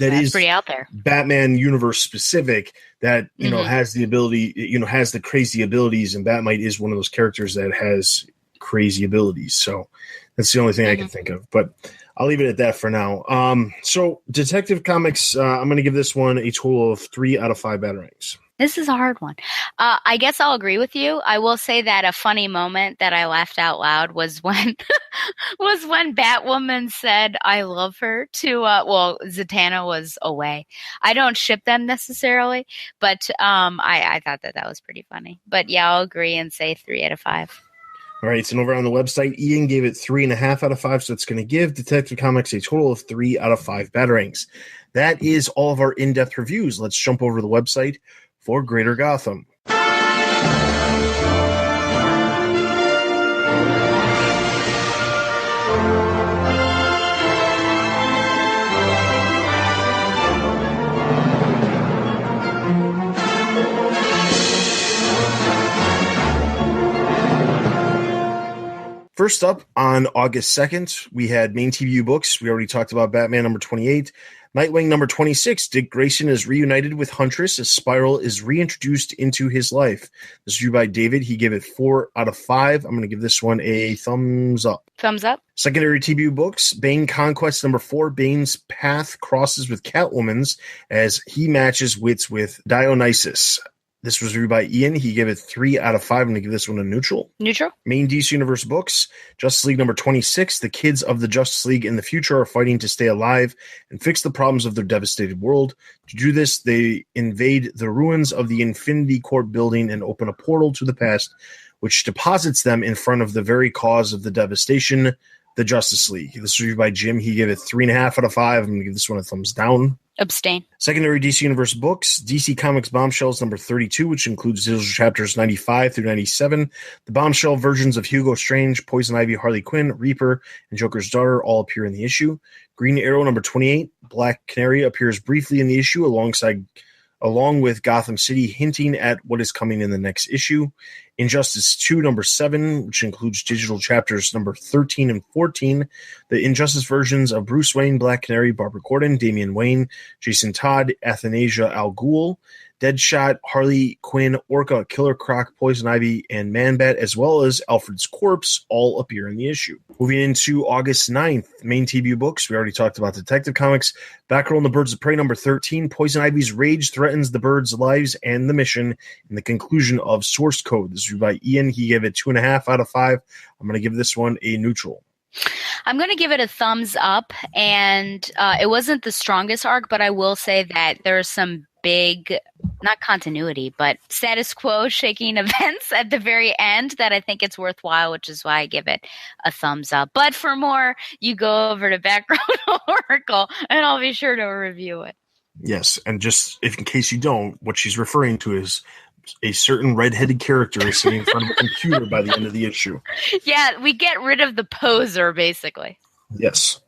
That's pretty out there. Batman universe specific that, has the ability, has the crazy abilities, and Batmite is one of those characters that has crazy abilities. So that's the only thing I can think of, but I'll leave it at that for now. So Detective Comics, I'm going to give this one a total of 3 out of 5 batarangs. This is a hard one. I guess I'll agree with you. I will say that a funny moment that I laughed out loud was when Batwoman said, "I love her" to Zatanna was away. I don't ship them necessarily, but I thought that was pretty funny. But yeah, I'll agree and say 3 out of 5. All right, so over on the website, Ian gave it 3.5 out of 5, so it's going to give Detective Comics a total of 3 out of 5 batarangs. That is all of our in-depth reviews. Let's jump over to the website for Greater Gotham. First up, on August 2nd, we had main TBU books. We already talked about Batman number 28. Nightwing number 26, Dick Grayson is reunited with Huntress as Spiral is reintroduced into his life. This is reviewed by David. He gave it 4 out of 5. I'm going to give this one a thumbs up. Thumbs up. Secondary TBU books, Bane Conquest number 4, Bane's path crosses with Catwoman's as he matches wits with Dionysus. This was reviewed by Ian. He gave it 3 out of 5. I'm going to give this one a neutral. Neutral. Main DC Universe books, Justice League number 26. The kids of the Justice League in the future are fighting to stay alive and fix the problems of their devastated world. To do this, they invade the ruins of the Infinity Court building and open a portal to the past, which deposits them in front of the very cause of the devastation, the Justice League. This was reviewed by Jim. He gave it 3.5 out of 5. I'm going to give this one a thumbs down. Abstain. Secondary DC Universe books, DC Comics Bombshells number 32, which includes chapters 95 through 97. The Bombshell versions of Hugo Strange, Poison Ivy, Harley Quinn, Reaper, and Joker's daughter all appear in the issue. Green Arrow number 28, Black Canary appears briefly in the issue along with Gotham City, hinting at what is coming in the next issue. Injustice 2 number 7, which includes digital chapters number 13 and 14. The Injustice versions of Bruce Wayne, Black Canary, Barbara Gordon, Damian Wayne, Jason Todd, Athanasia Al Ghul, Deadshot, Harley Quinn, Orca, Killer Croc, Poison Ivy, and Man-Bat, as well as Alfred's corpse, all appear in the issue. Moving into August 9th, main TBU books. We already talked about Detective Comics. Batgirl and the Birds of Prey number 13. Poison Ivy's rage threatens the birds' lives and the mission in the conclusion of Source Code. This is reviewed by Ian. He gave it 2.5 out of 5. I'm going to give this one a neutral. I'm going to give it a thumbs up, and it wasn't the strongest arc, but I will say that there's some big, not continuity, but status quo shaking events at the very end that I think it's worthwhile, which is why I give it a thumbs up. But for more, you go over to Background Oracle, and I'll be sure to review it. Yes, and just if in case you don't, what she's referring to is a certain red-headed character is sitting in front of a computer by the end of the issue. Yeah, we get rid of the poser, basically. Yes.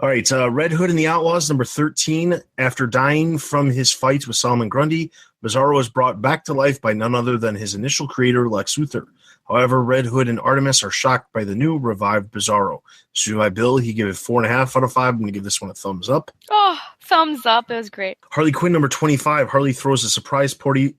All right, Red Hood and the Outlaws, number 13. After dying from his fight with Solomon Grundy, Bizarro is brought back to life by none other than his initial creator, Lex Luthor. However, Red Hood and Artemis are shocked by the new revived Bizarro. This is by Bill. He gave it 4.5 out of 5. I'm going to give this one a thumbs up. Oh, thumbs up. It was great. Harley Quinn, number 25. Harley throws a surprise party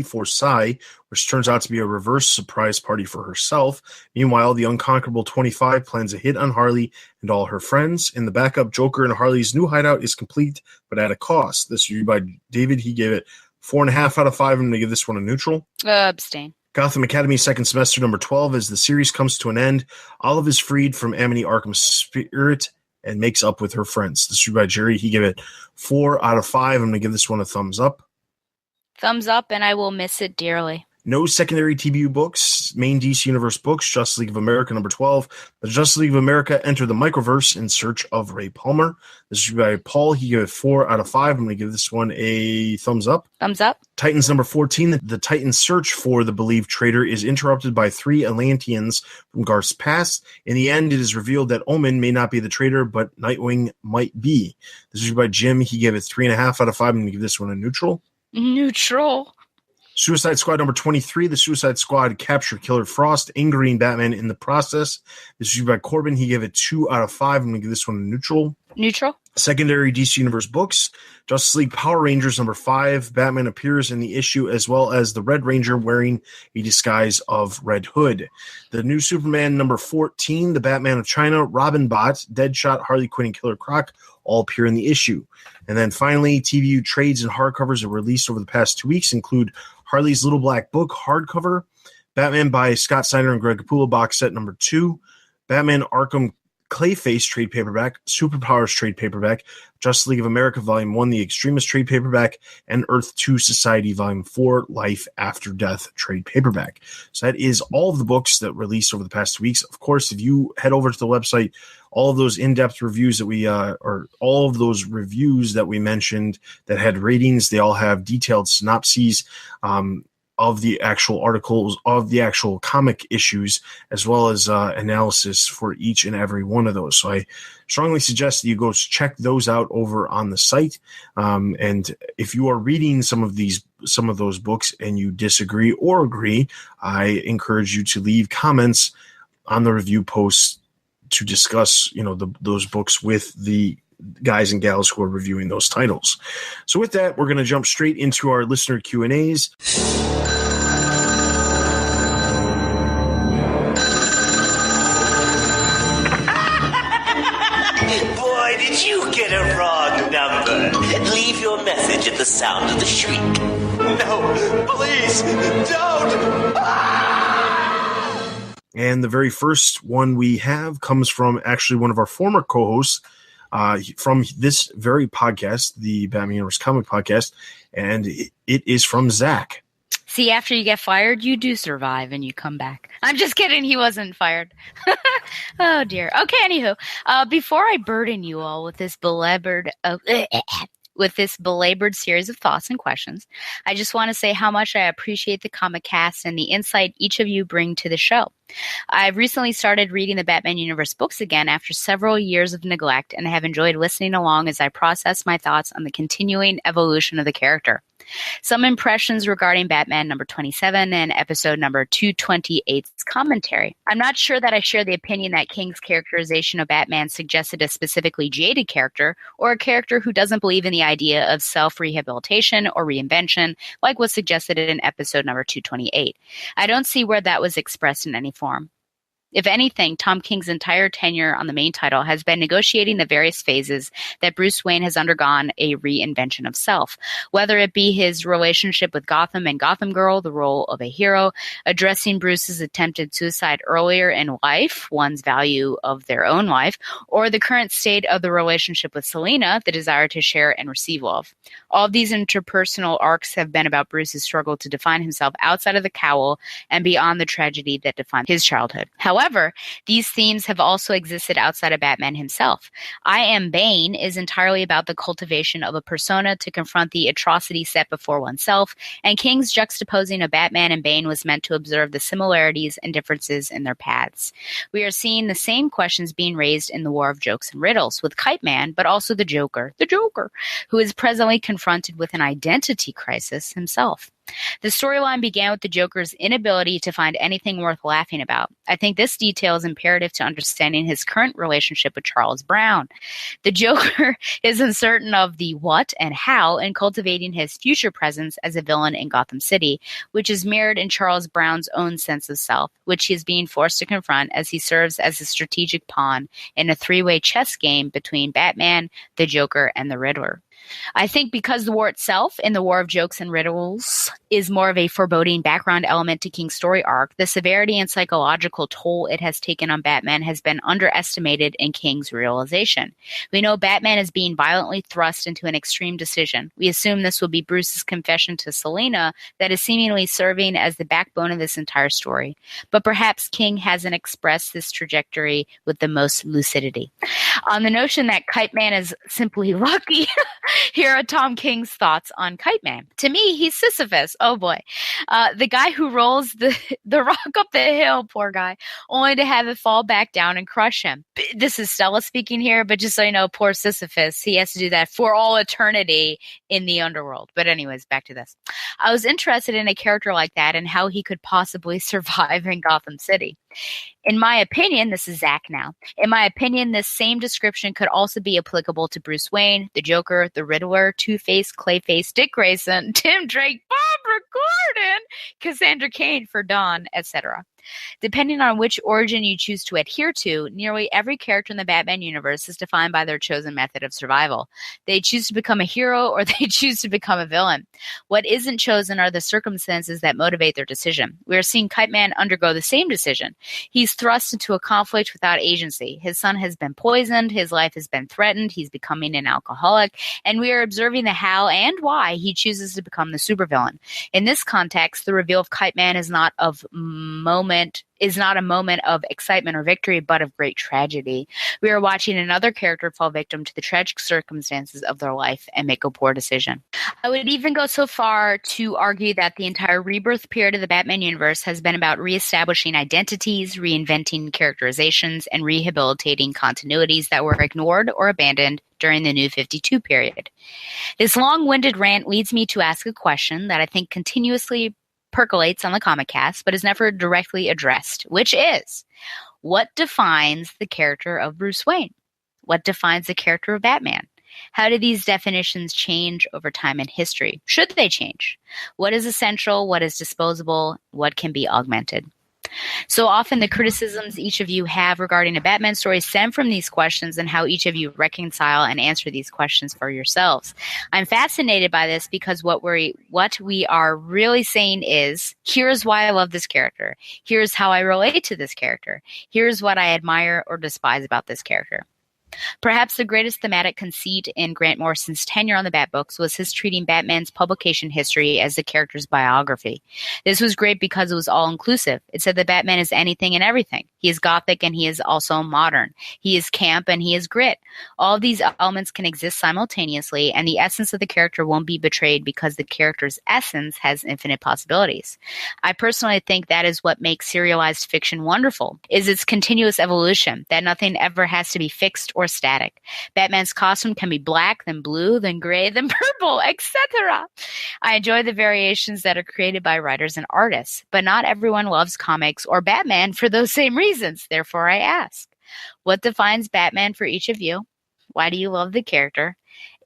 for Psy, which turns out to be a reverse surprise party for herself. Meanwhile, the unconquerable 25 plans a hit on Harley and all her friends. In the backup, Joker and Harley's new hideout is complete, but at a cost. This review by David. He gave it 4.5 out of 5. I'm going to give this one a neutral. Abstain. Gotham Academy second semester number 12. As the series comes to an end, Olive is freed from Amity Arkham's spirit and makes up with her friends. This review by Jerry. He gave it 4 out of 5. I'm going to give this one a thumbs up. Thumbs up, and I will miss it dearly. No secondary TBU books. Main DC Universe books. Justice League of America number 12. The Justice League of America Enter the Microverse in Search of Ray Palmer. This is by Paul. He gave it 4 out of 5. I'm going to give this one a thumbs up. Thumbs up. Titans number 14. The Titans' search for the believed traitor is interrupted by 3 Atlanteans from Garth's past. In the end, it is revealed that Omen may not be the traitor, but Nightwing might be. This is by Jim. He gave it 3.5 out of 5. I'm going to give this one a neutral. Neutral. Suicide Squad number 23. The Suicide Squad captured Killer Frost, angering Batman in the process. This is by Corbin. He gave it 2 out of 5. I'm going to give this one a neutral. Neutral. Secondary DC Universe books. Justice League Power Rangers number 5. Batman appears in the issue as well as the Red Ranger wearing a disguise of Red Hood. The New Superman number 14. The Batman of China, Robin Bot, Deadshot, Harley Quinn, and Killer Croc all appear in the issue. And then finally, TBU trades and hardcovers that were released over the past 2 weeks include Harley's Little Black Book hardcover, Batman by Scott Snyder and Greg Capullo box set number 2, Batman Arkham Clayface trade paperback, Superpowers trade paperback, Justice League of America Volume 1, The Extremist trade paperback, and Earth 2 Society Volume 4, Life After Death trade paperback. So that is all of the books that released over the past 2 weeks. Of course, if you head over to the website, all of those in-depth reviews that we, or all of those reviews that we mentioned that had ratings, they all have detailed synopses, of the actual articles, of the actual comic issues, as well as analysis for each and every one of those. So I strongly suggest that you go check those out over on the site. And if you are reading some of those books and you disagree or agree, I encourage you to leave comments on the review posts to discuss, those books with the guys and gals who are reviewing those titles. So with that, we're going to jump straight into our listener Q&As. Boy, did you get a wrong number. Leave your message at the sound of the shriek. No, please, don't! And the very first one we have comes from actually one of our former co-hosts from this very podcast, the Batman Universe Comic Podcast, and it is from Zach. See, after you get fired, you do survive and you come back. I'm just kidding. He wasn't fired. Oh, dear. Okay, anywho, before I burden you all with this belabored series of thoughts and questions, I just want to say how much I appreciate the comic cast and the insight each of you bring to the show. I've recently started reading the Batman Universe books again after several years of neglect and have enjoyed listening along as I process my thoughts on the continuing evolution of the character. Some impressions regarding Batman number 27 and episode number 228's commentary. I'm not sure that I share the opinion that King's characterization of Batman suggested a specifically jaded character or a character who doesn't believe in the idea of self-rehabilitation or reinvention like was suggested in episode number 228. I don't see where that was expressed in any form. If anything, Tom King's entire tenure on the main title has been negotiating the various phases that Bruce Wayne has undergone a reinvention of self, whether it be his relationship with Gotham and Gotham Girl, the role of a hero, addressing Bruce's attempted suicide earlier in life, one's value of their own life, or the current state of the relationship with Selina, the desire to share and receive love. All of these interpersonal arcs have been about Bruce's struggle to define himself outside of the cowl and beyond the tragedy that defined his childhood. However, these themes have also existed outside of Batman himself. I Am Bane is entirely about the cultivation of a persona to confront the atrocity set before oneself, and King's juxtaposing of Batman and Bane was meant to observe the similarities and differences in their paths. We are seeing the same questions being raised in the War of Jokes and Riddles with Kite Man, but also the Joker, who is presently confronted with an identity crisis himself. The storyline began with the Joker's inability to find anything worth laughing about. I think this detail is imperative to understanding his current relationship with Charles Brown. The Joker is uncertain of the what and how in cultivating his future presence as a villain in Gotham City, which is mirrored in Charles Brown's own sense of self, which he is being forced to confront as he serves as a strategic pawn in a three-way chess game between Batman, the Joker, and the Riddler. I think because the war itself, in the War of Jokes and Riddles, is more of a foreboding background element to King's story arc, the severity and psychological toll it has taken on Batman has been underestimated in King's realization. We know Batman is being violently thrust into an extreme decision. We assume this will be Bruce's confession to Selina that is seemingly serving as the backbone of this entire story. But perhaps King hasn't expressed this trajectory with the most lucidity. On the notion that Kite Man is simply lucky, here are Tom King's thoughts on Kite Man. To me, he's Sisyphus. Oh boy. The guy who rolls the rock up the hill, poor guy, only to have it fall back down and crush him. This is Stella speaking here, but just so you know, poor Sisyphus, he has to do that for all eternity in the underworld. But anyways, back to this. I was interested in a character like that and how he could possibly survive in Gotham City. In my opinion, this is Zach now. In my opinion, this same description could also be applicable to Bruce Wayne, the Joker, the Riddler, Two-Face, Clayface, Dick Grayson, Tim Drake, Barbara Gordon, Cassandra Cain for Dawn, etc. Depending on which origin you choose to adhere to, nearly every character in the Batman universe is defined by their chosen method of survival. They choose to become a hero or they choose to become a villain. What isn't chosen are the circumstances that motivate their decision. We are seeing Kite Man undergo the same decision. He's thrust into a conflict without agency. His son has been poisoned, his life has been threatened, he's becoming an alcoholic, and we are observing the how and why he chooses to become the supervillain. In this context, the reveal of Kite Man is not a moment of excitement or victory, but of great tragedy. We are watching another character fall victim to the tragic circumstances of their life and make a poor decision. I would even go so far to argue that the entire rebirth period of the Batman universe has been about reestablishing identities, reinventing characterizations, and rehabilitating continuities that were ignored or abandoned during the New 52 period. This long-winded rant leads me to ask a question that I think continuously percolates on the Comic Cast, but is never directly addressed, which is, what defines the character of Bruce Wayne? What defines the character of Batman? How do these definitions change over time and history? Should they change? What is essential? What is disposable? What can be augmented? So often the criticisms each of you have regarding a Batman story stem from these questions and how each of you reconcile and answer these questions for yourselves. I'm fascinated by this because what we are really saying is, here's why I love this character. Here's how I relate to this character. Here's what I admire or despise about this character. Perhaps the greatest thematic conceit in Grant Morrison's tenure on the Bat books was his treating Batman's publication history as the character's biography. This was great because it was all-inclusive. It said that Batman is anything and everything. He is gothic and he is also modern. He is camp and he is grit. All of these elements can exist simultaneously, and the essence of the character won't be betrayed because the character's essence has infinite possibilities. I personally think that is what makes serialized fiction wonderful, is its continuous evolution, that nothing ever has to be fixed or static. Batman's costume can be black, then blue, then gray, then purple, etc. I enjoy the variations that are created by writers and artists, but not everyone loves comics or Batman for those same reasons. Therefore, I ask, what defines Batman for each of you? Why do you love the character?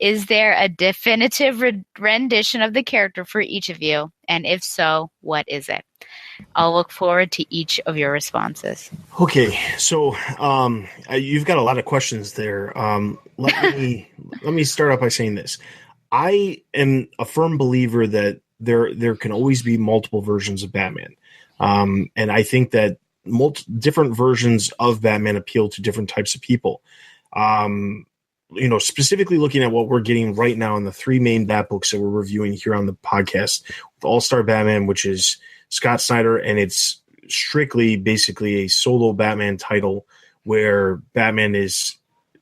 Is there a definitive rendition of the character for each of you? And if so, what is it? I'll look forward to each of your responses. Okay, so you've got a lot of questions there. Let me start off by saying this. I am a firm believer that there can always be multiple versions of Batman, and I think that different versions of Batman appeal to different types of people. Specifically looking at what we're getting right now in the three main Bat books that we're reviewing here on the podcast, with All-Star Batman, which is Scott Snyder, and it's strictly basically a solo Batman title where Batman is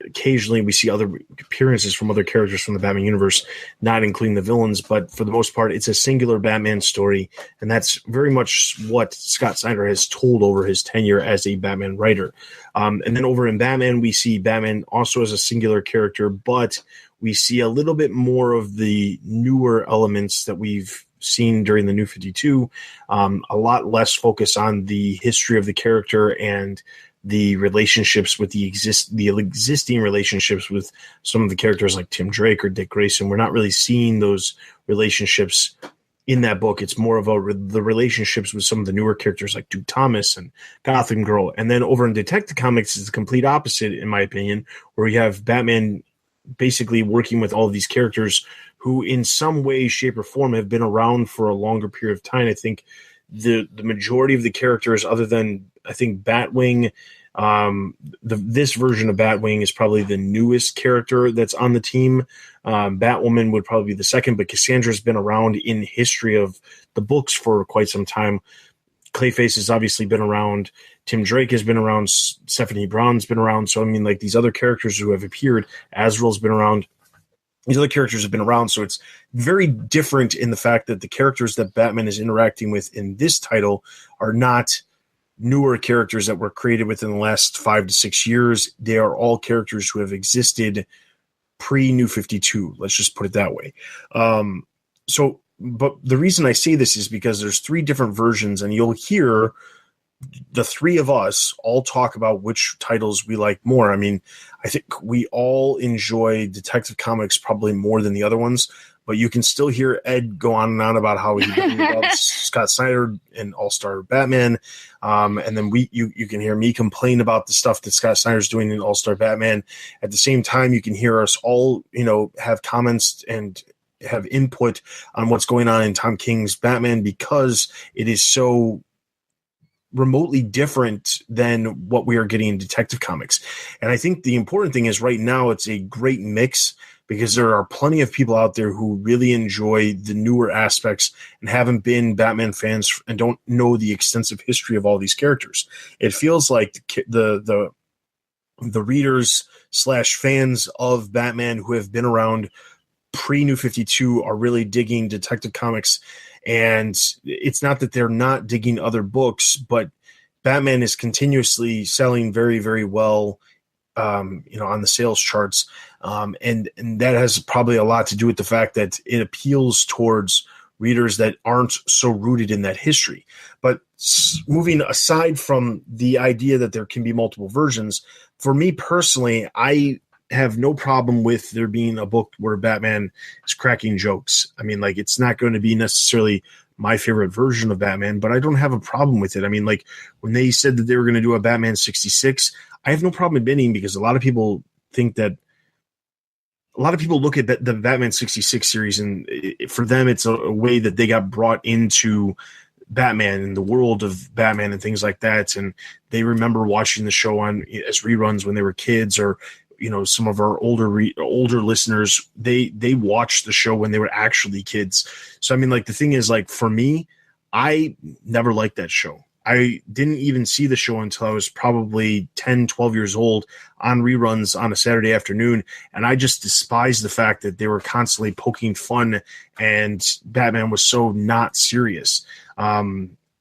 occasionally we see other appearances from other characters from the Batman universe, not including the villains, but for the most part, it's a singular Batman story, and that's very much what Scott Snyder has told over his tenure as a Batman writer. And then over in Batman, we see Batman also as a singular character, but we see a little bit more of the newer elements that we've seen during the New 52, a lot less focus on the history of the character and the relationships with the existing relationships with some of the characters like Tim Drake or Dick Grayson. We're not really seeing those relationships in that book. It's more of the relationships with some of the newer characters like Duke Thomas and Gotham Girl. And then over in Detective Comics, it's the complete opposite, in my opinion, where you have Batman basically working with all of these characters who in some way, shape, or form have been around for a longer period of time. I think the majority of the characters, other than I think Batwing, this version of Batwing is probably the newest character that's on the team. Batwoman would probably be the second, but Cassandra's been around in history of the books for quite some time. Clayface has obviously been around. Tim Drake has been around. Stephanie Brown's been around. So, I mean, like these other characters who have appeared, Azrael's been around. These other characters have been around. So it's very different in the fact that the characters that Batman is interacting with in this title are not newer characters that were created within the last 5 to 6 years. They are all characters who have existed pre-New 52. Let's just put it that way. But the reason I say this is because there's 3 different versions, and you'll hear the 3 of us all talk about which titles we like more. I mean, I think we all enjoy Detective Comics probably more than the other ones, but you can still hear Ed go on and on about how he loves Scott Snyder and All-Star Batman. And then you can hear me complain about the stuff that Scott Snyder's doing in All-Star Batman. At the same time, you can hear us all, have comments and have input on what's going on in Tom King's Batman because it is so remotely different than what we are getting in Detective Comics. And I think the important thing is right now it's a great mix because there are plenty of people out there who really enjoy the newer aspects and haven't been Batman fans and don't know the extensive history of all these characters. It feels like the readers / fans of Batman who have been around pre-New 52 are really digging Detective Comics. And it's not that they're not digging other books, but Batman is continuously selling very, very well, on the sales charts. And that has probably a lot to do with the fact that it appeals towards readers that aren't so rooted in that history. But moving aside from the idea that there can be multiple versions, for me personally, I have no problem with there being a book where Batman is cracking jokes. I mean, like, it's not going to be necessarily my favorite version of Batman, but I don't have a problem with it. I mean, like, when they said that they were going to do a Batman 66, I have no problem admitting, because a lot of people look at the Batman 66 series, and for them, it's a way that they got brought into Batman and the world of Batman and things like that. And they remember watching the show as reruns when they were kids, or some of our older listeners, they watched the show when they were actually kids. So, I mean, like, the thing is, like, for me, I never liked that show. I didn't even see the show until I was probably 10, 12 years old on reruns on a Saturday afternoon. And I just despised the fact that they were constantly poking fun and Batman was so not serious.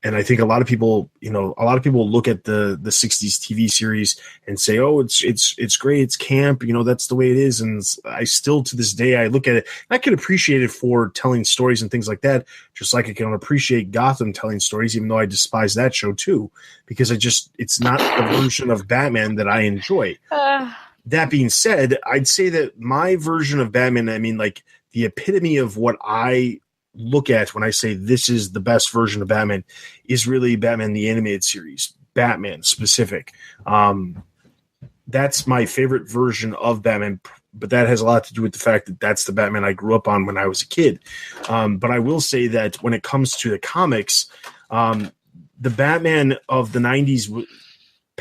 And I think a lot of people look at the 60s TV series and say, oh, it's great. It's camp. That's the way it is. And I still, to this day, I look at it. I can appreciate it for telling stories and things like that, just like I can appreciate Gotham telling stories, even though I despise that show too, because it's not the version of Batman that I enjoy. That being said, I'd say that my version of Batman, I mean, like, the epitome of what I look at when I say this is the best version of Batman is really Batman the Animated Series, Batman specific. That's my favorite version of Batman, but that has a lot to do with the fact that that's the Batman I grew up on when I was a kid. But I will say that when it comes to the comics, the Batman of the 90s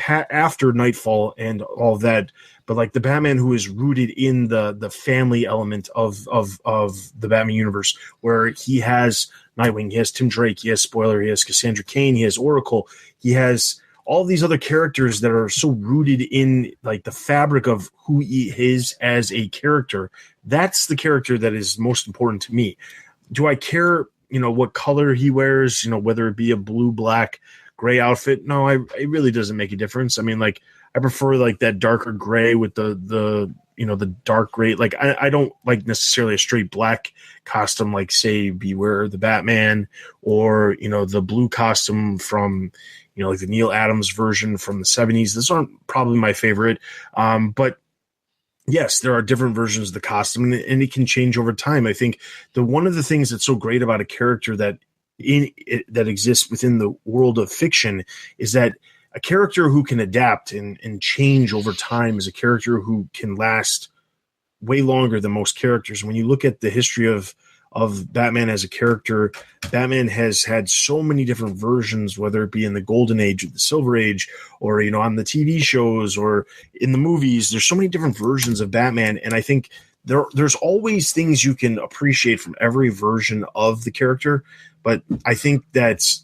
after Nightfall and all that, but like the Batman who is rooted in the family element of the Batman universe, where he has Nightwing, he has Tim Drake, he has Spoiler, he has Cassandra Cain, he has Oracle, he has all these other characters that are so rooted in like the fabric of who he is as a character. That's the character that is most important to me. Do I care, what color he wears, whether it be a blue, black, gray outfit? No, it really doesn't make a difference. I mean, like, I prefer like that darker gray with the dark gray. Like, I don't like necessarily a straight black costume, like say Beware the Batman, or the blue costume from like the Neil Adams version from the 70s. Those aren't probably my favorite. But yes, there are different versions of the costume, and it can change over time. I think one of the things that's so great about a character that exists within the world of fiction is that a character who can adapt and change over time is a character who can last way longer than most characters. When you look at the history of Batman as a character, Batman has had so many different versions, whether it be in the Golden Age or the Silver Age, or on the TV shows or in the movies. There's so many different versions of Batman, and I think there's always things you can appreciate from every version of the character. But I think that's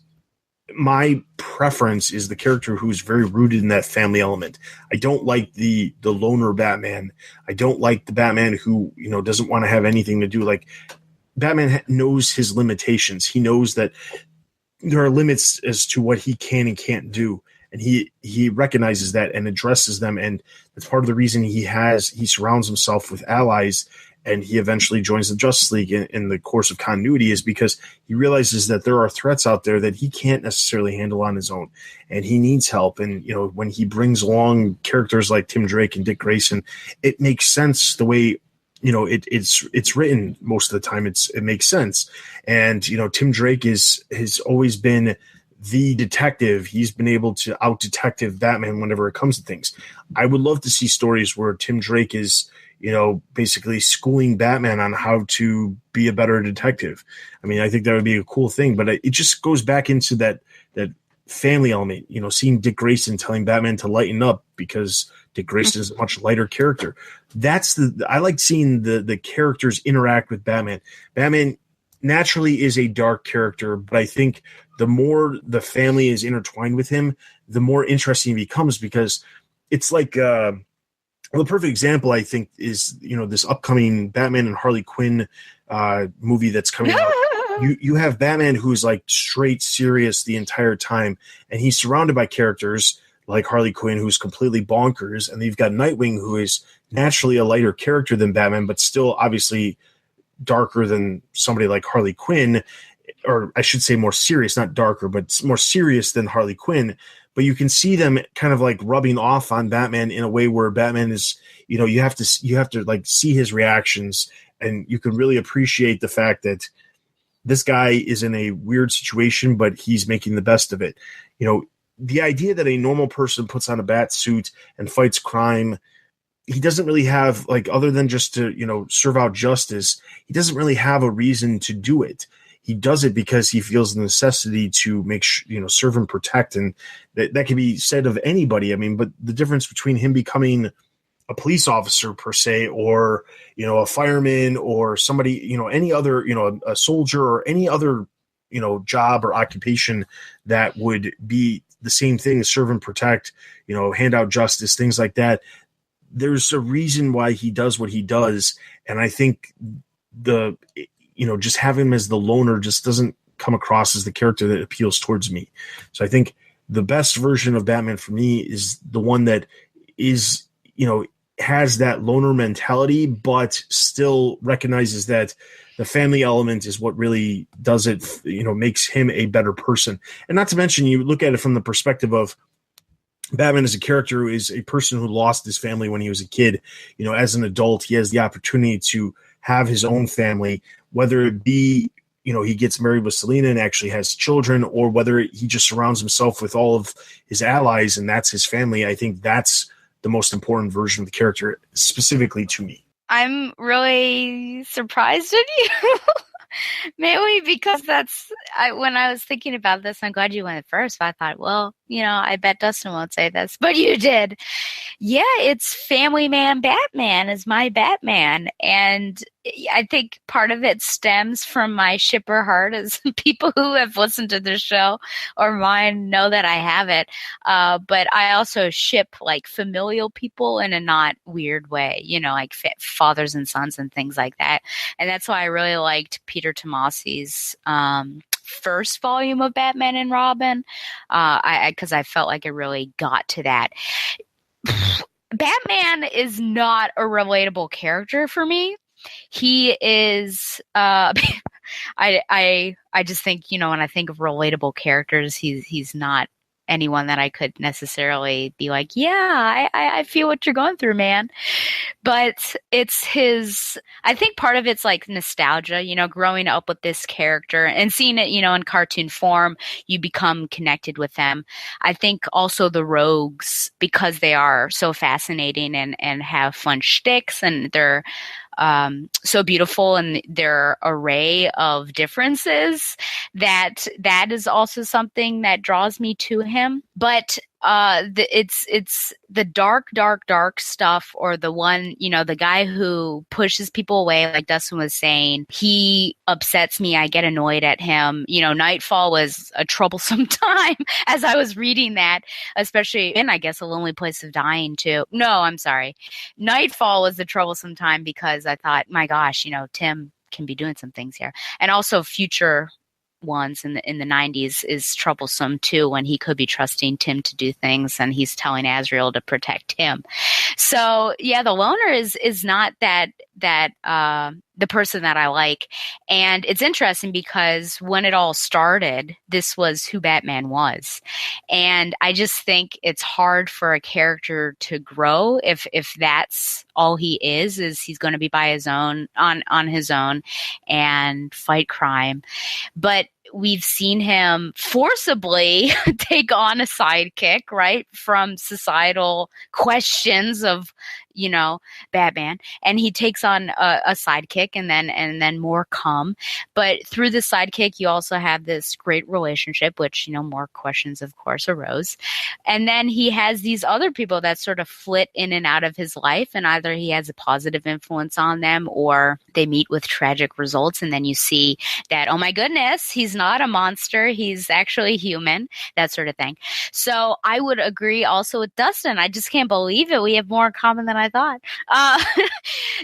my preference is the character who's very rooted in that family element. I don't like the loner Batman. I don't like the Batman who, doesn't want to have anything to do. Like, Batman knows his limitations. He knows that there are limits as to what he can and can't do. And he recognizes that and addresses them. And that's part of the reason he surrounds himself with allies, and he eventually joins the Justice League in the course of continuity, is because he realizes that there are threats out there that he can't necessarily handle on his own, and he needs help. And, when he brings along characters like Tim Drake and Dick Grayson, it makes sense the way, it's written most of the time. It makes sense. And, Tim Drake has always been the detective. He's been able to out detective Batman whenever it comes to things. I would love to see stories where Tim Drake is, basically schooling Batman on how to be a better detective. I mean, I think that would be a cool thing, but it just goes back into that family element, seeing Dick Grayson telling Batman to lighten up because Dick Grayson is a much lighter character. I like seeing the characters interact with Batman. Batman naturally is a dark character, but I think the more the family is intertwined with him, the more interesting he becomes, because it's like, the perfect example, I think, is, this upcoming Batman and Harley Quinn movie that's coming out. You have Batman who's like straight serious the entire time, and he's surrounded by characters like Harley Quinn, who's completely bonkers, and then you've got Nightwing, who is naturally a lighter character than Batman, but still obviously darker than somebody like Harley Quinn, or I should say more serious, not darker, but more serious than Harley Quinn. But you can see them kind of like rubbing off on Batman in a way where Batman is, you have to like see his reactions, and you can really appreciate the fact that this guy is in a weird situation, but he's making the best of it. The idea that a normal person puts on a bat suit and fights crime, he doesn't really have, like, other than just to, serve out justice, he doesn't really have a reason to do it. He does it because he feels the necessity to make serve and protect. And that can be said of anybody. I mean, but the difference between him becoming a police officer per se, or, a fireman, or somebody, any other, a soldier, or any other, job or occupation that would be the same thing, serve and protect, hand out justice, things like that. There's a reason why he does what he does. And I think just having him as the loner just doesn't come across as the character that appeals towards me. So I think the best version of Batman for me is the one that is, has that loner mentality, but still recognizes that the family element is what really does it, makes him a better person. And not to mention, you look at it from the perspective of Batman as a character who is a person who lost his family when he was a kid. As an adult, he has the opportunity to have his own family, whether it be, he gets married with Selena and actually has children, or whether he just surrounds himself with all of his allies and that's his family. I think that's the most important version of the character, specifically to me. I'm really surprised at you. Mainly because when I was thinking about this, I'm glad you went first. But I thought, well, I bet Dustin won't say this, but you did. Yeah, it's Family Man Batman is my Batman. And I think part of it stems from my shipper heart, as people who have listened to the show or mine know that I have it. But I also ship like familial people in a not weird way, like fathers and sons and things like that. And that's why I really liked Peter Tomasi's first volume of Batman and Robin, because I felt like it really got to that. Batman is not a relatable character for me. He is I just think, when I think of relatable characters, he's not anyone that I could necessarily be like, yeah, I feel what you're going through, man. But it's I think part of it's like nostalgia, growing up with this character and seeing it, in cartoon form, you become connected with them. I think also the rogues, because they are so fascinating and have fun shticks, and they're so beautiful in their array of differences, that is also something that draws me to him. But it's the dark stuff, or the one, the guy who pushes people away, like Dustin was saying, he upsets me. I get annoyed at him. Nightfall was a troublesome time as I was reading that, especially in, I guess, A Lonely Place of Dying too. No, I'm sorry. Nightfall was a troublesome time because I thought, my gosh, Tim can be doing some things here. And also Future ones in the 90s is troublesome too, when he could be trusting Tim to do things and he's telling Azrael to protect him. So yeah, the loner is not that the person that I like. And it's interesting because when it all started, this was who Batman was. And I just think it's hard for a character to grow if that's all he is he's going to be by his own, on his own, and fight crime. But we've seen him forcibly take on a sidekick, right, from societal questions of, Batman, and he takes on a sidekick, and then more come. But through the sidekick, you also have this great relationship, which, more questions, of course, arose. And then he has these other people that sort of flit in and out of his life, and either he has a positive influence on them or they meet with tragic results. And then you see that, oh my goodness, he's not a monster, he's actually human, that sort of thing. So I would agree also with Dustin. I just can't believe it. We have more in common than I thought.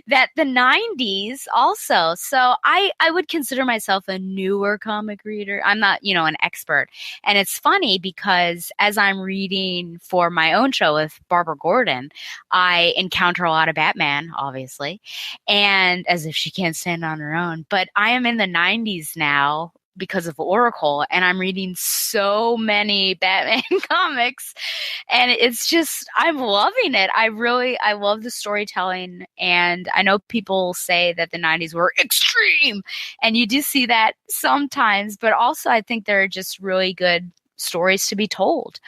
That the 90s also. So I would consider myself a newer comic reader. I'm not, an expert. And it's funny because as I'm reading for my own show with Barbara Gordon, I encounter a lot of Batman, obviously, and as if she can't stand on her own. But I am in the 90s now because of Oracle, and I'm reading so many Batman comics, and it's just, I'm loving it. I love the storytelling, and I know people say that the 90s were extreme, and you do see that sometimes, but also I think there are just really good stories to be told.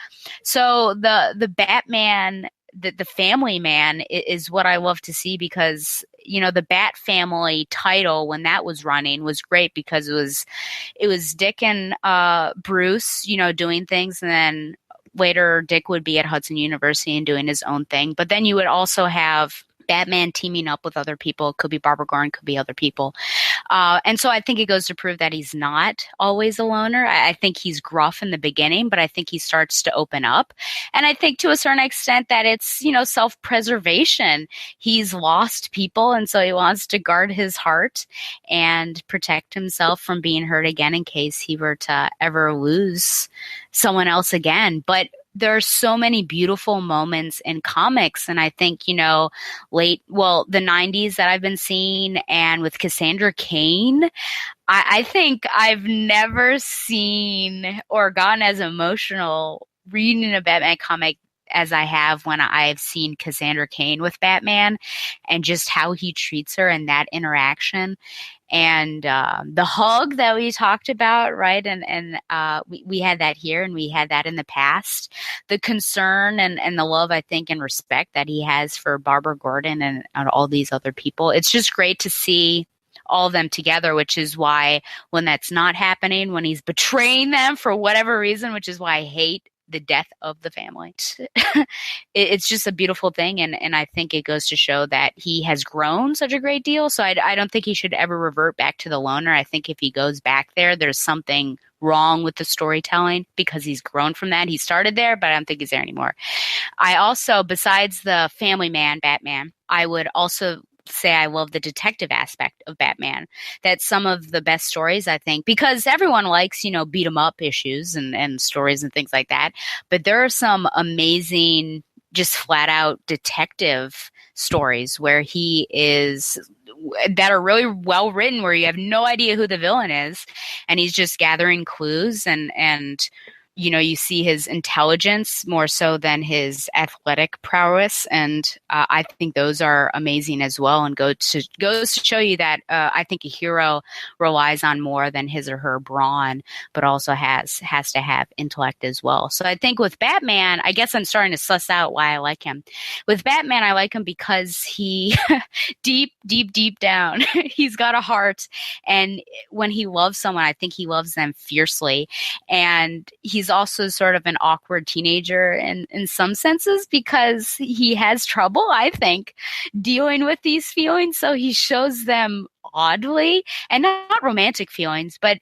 So the Batman, the family man is what I love to see, because the Bat Family title, when that was running, was great because it was Dick and Bruce doing things, and then later Dick would be at Hudson University and doing his own thing. But then you would also have Batman teaming up with other people. It could be Barbara Gordon, could be other people. And so I think it goes to prove that he's not always a loner. I think he's gruff in the beginning, but I think he starts to open up. And I think to a certain extent that it's, self-preservation. He's lost people, and so he wants to guard his heart and protect himself from being hurt again in case he were to ever lose someone else again. But there are so many beautiful moments in comics. And I think, the 90s that I've been seeing, and with Cassandra Cain, I think I've never seen or gotten as emotional reading a Batman comic as I have when I've seen Cassandra Cain with Batman, and just how he treats her and that interaction. And the hug that we talked about, right? And we had that here, and we had that in the past. The concern and the love, I think, and respect that he has for Barbara Gordon and all these other people. It's just great to see all of them together, which is why when that's not happening, when he's betraying them for whatever reason, which is why I hate the death of the family. It's just a beautiful thing, and I think it goes to show that he has grown such a great deal. So I don't think he should ever revert back to the loner. I think if he goes back there's something wrong with the storytelling, because he's grown from that. He started there, but I don't think he's there anymore. I also, besides the family man, Batman, I would also say I love the detective aspect of Batman. That's some of the best stories, I think, because everyone likes, beat 'em up issues and stories and things like that. But there are some amazing, just flat out detective stories where he is, that are really well written, where you have no idea who the villain is, and he's just gathering clues and you see his intelligence more so than his athletic prowess, and I think those are amazing as well, and goes to show you that I think a hero relies on more than his or her brawn, but also has to have intellect as well. So I think with Batman, I guess I'm starting to suss out why I like him. With Batman, I like him because he deep down, he's got a heart, and when he loves someone, I think he loves them fiercely, and he's also sort of an awkward teenager in some senses because he has trouble, I think, dealing with these feelings. So he shows them oddly, and not romantic feelings, but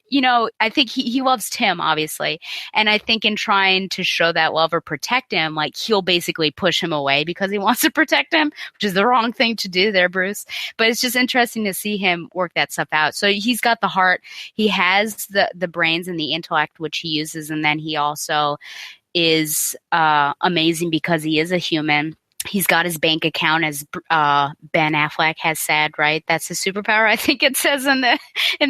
I think he loves Tim, obviously, and I think in trying to show that love or protect him, like, he'll basically push him away because he wants to protect him, which is the wrong thing to do there, Bruce. But it's just interesting to see him work that stuff out. So he's got the heart, he has the brains and the intellect, which he uses, and then he also is amazing because he is a human. He's got his bank account, as Ben Affleck has said, right? That's his superpower, I think it says in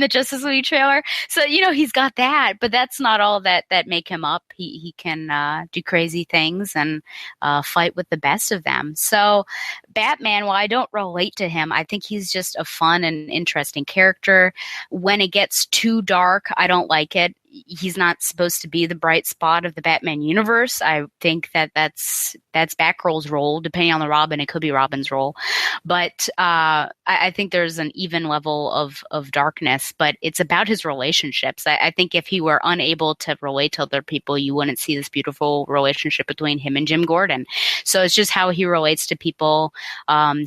the Justice League trailer. So, he's got that, but that's not all that make him up. He can do crazy things and fight with the best of them. So Batman, while I don't relate to him, I think he's just a fun and interesting character. When it gets too dark, I don't like it. He's not supposed to be the bright spot of the Batman universe. I think that's Batgirl's role. Depending on the Robin, it could be Robin's role. But I think there's an even level of darkness, but it's about his relationships. I think if he were unable to relate to other people, you wouldn't see this beautiful relationship between him and Jim Gordon. So it's just how he relates to people,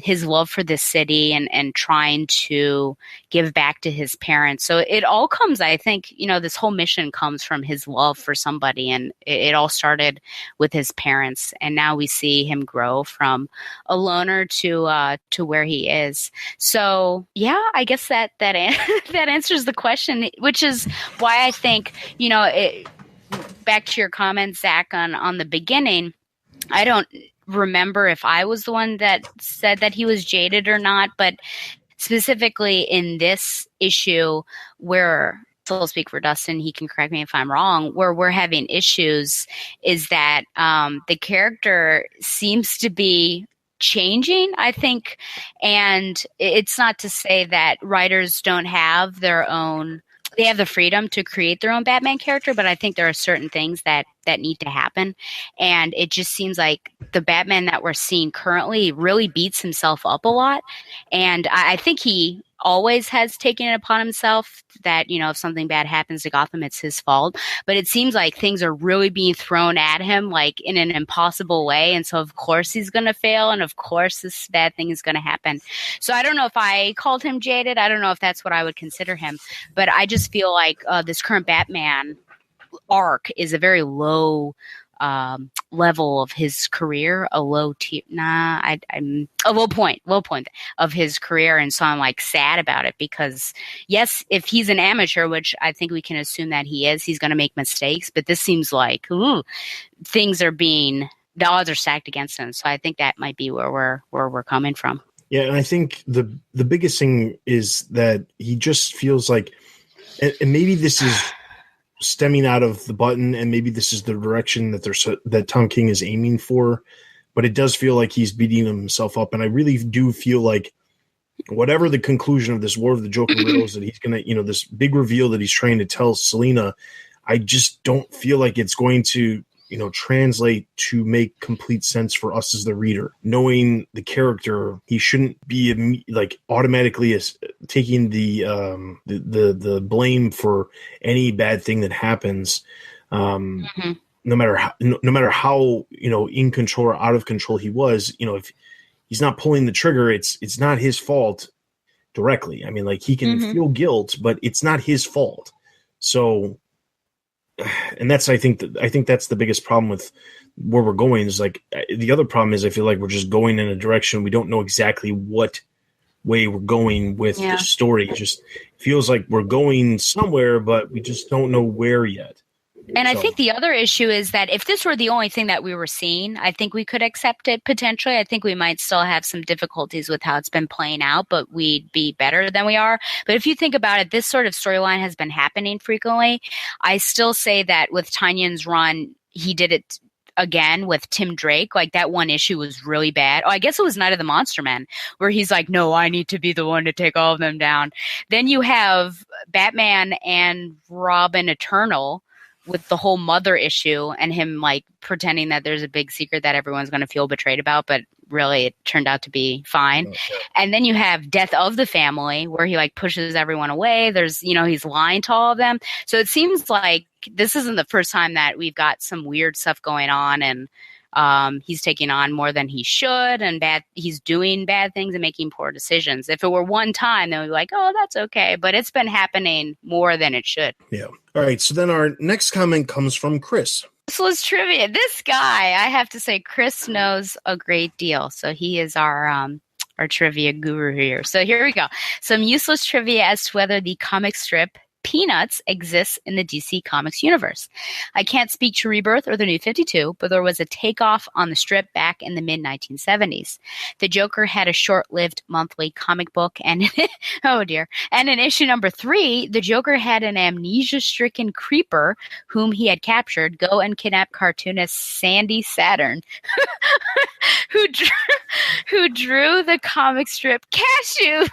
his love for this city, and trying to give back to his parents. So it all comes, I think, this whole mission comes from his love for somebody, and it all started with his parents, and now we see him grow from a loner to where he is. So yeah, I guess that that answers the question, which is why I think, back to your comment, Zach, on the beginning, I don't remember if I was the one that said that he was jaded or not, but specifically in this issue where, so I'll speak for Dustin, he can correct me if I'm wrong, where we're having issues is that the character seems to be changing, I think, and it's not to say that writers don't have they have the freedom to create their own Batman character, but I think there are certain things that need to happen, and it just seems like the Batman that we're seeing currently really beats himself up a lot, and I think he always has taken it upon himself that, if something bad happens to Gotham, it's his fault. But it seems like things are really being thrown at him, like, in an impossible way. And so, of course, he's going to fail. And, of course, this bad thing is going to happen. So I don't know if I called him jaded. I don't know if that's what I would consider him. But I just feel like this current Batman arc is a very low level of his career, a low point of his career, and so I'm like sad about it because yes, if he's an amateur, which I think we can assume that he is, he's going to make mistakes, but this seems like the odds are stacked against him. So I think that might be where we're coming from. Yeah, and I think the biggest thing is that he just feels like, and maybe this is stemming out of the button, and maybe this is the direction that Tom King is aiming for, but it does feel like he's beating himself up, and I really do feel like whatever the conclusion of this War of the Joker riddles that he's gonna, this big reveal that he's trying to tell Selina, I just don't feel like it's going to translate to make complete sense for us as the reader. Knowing the character, he shouldn't be like automatically taking the blame for any bad thing that happens. No matter how in control or out of control he was. If he's not pulling the trigger, it's not his fault directly. I mean, like, he can feel guilt, but it's not his fault. So. And that's, I think that's the biggest problem with where we're going. Is like, the other problem is I feel like we're just going in a direction we don't know exactly what way we're going with the story. It just feels like we're going somewhere, but we just don't know where yet. And I think the other issue is that if this were the only thing that we were seeing, I think we could accept it potentially. I think we might still have some difficulties with how it's been playing out, but we'd be better than we are. But if you think about it, this sort of storyline has been happening frequently. I still say that with Tynion's run, he did it again with Tim Drake. Like, that one issue was really bad. Oh, I guess it was Night of the Monster Men, where he's like, no, I need to be the one to take all of them down. Then you have Batman and Robin Eternal with the whole mother issue and him like pretending that there's a big secret that everyone's going to feel betrayed about, but really it turned out to be fine. Okay. And then you have Death of the Family, where he like pushes everyone away. There's, he's lying to all of them. So it seems like this isn't the first time that we've got some weird stuff going on, and he's taking on more than he should, and he's doing bad things and making poor decisions. If it were one time, then we'd be like, oh, that's okay. But it's been happening more than it should. Yeah. All right. So then our next comment comes from Chris. This was trivia. This guy, I have to say, Chris knows a great deal. So he is our trivia guru here. So here we go. Some useless trivia as to whether the comic strip Peanuts exists in the DC Comics universe. I can't speak to Rebirth or the New 52, but there was a takeoff on the strip back in the mid-1970s. The Joker had a short-lived monthly comic book, and oh dear, and in issue number 3, the Joker had an amnesia-stricken creeper whom he had captured go and kidnap cartoonist Sandy Saturn, who drew the comic strip Cashews.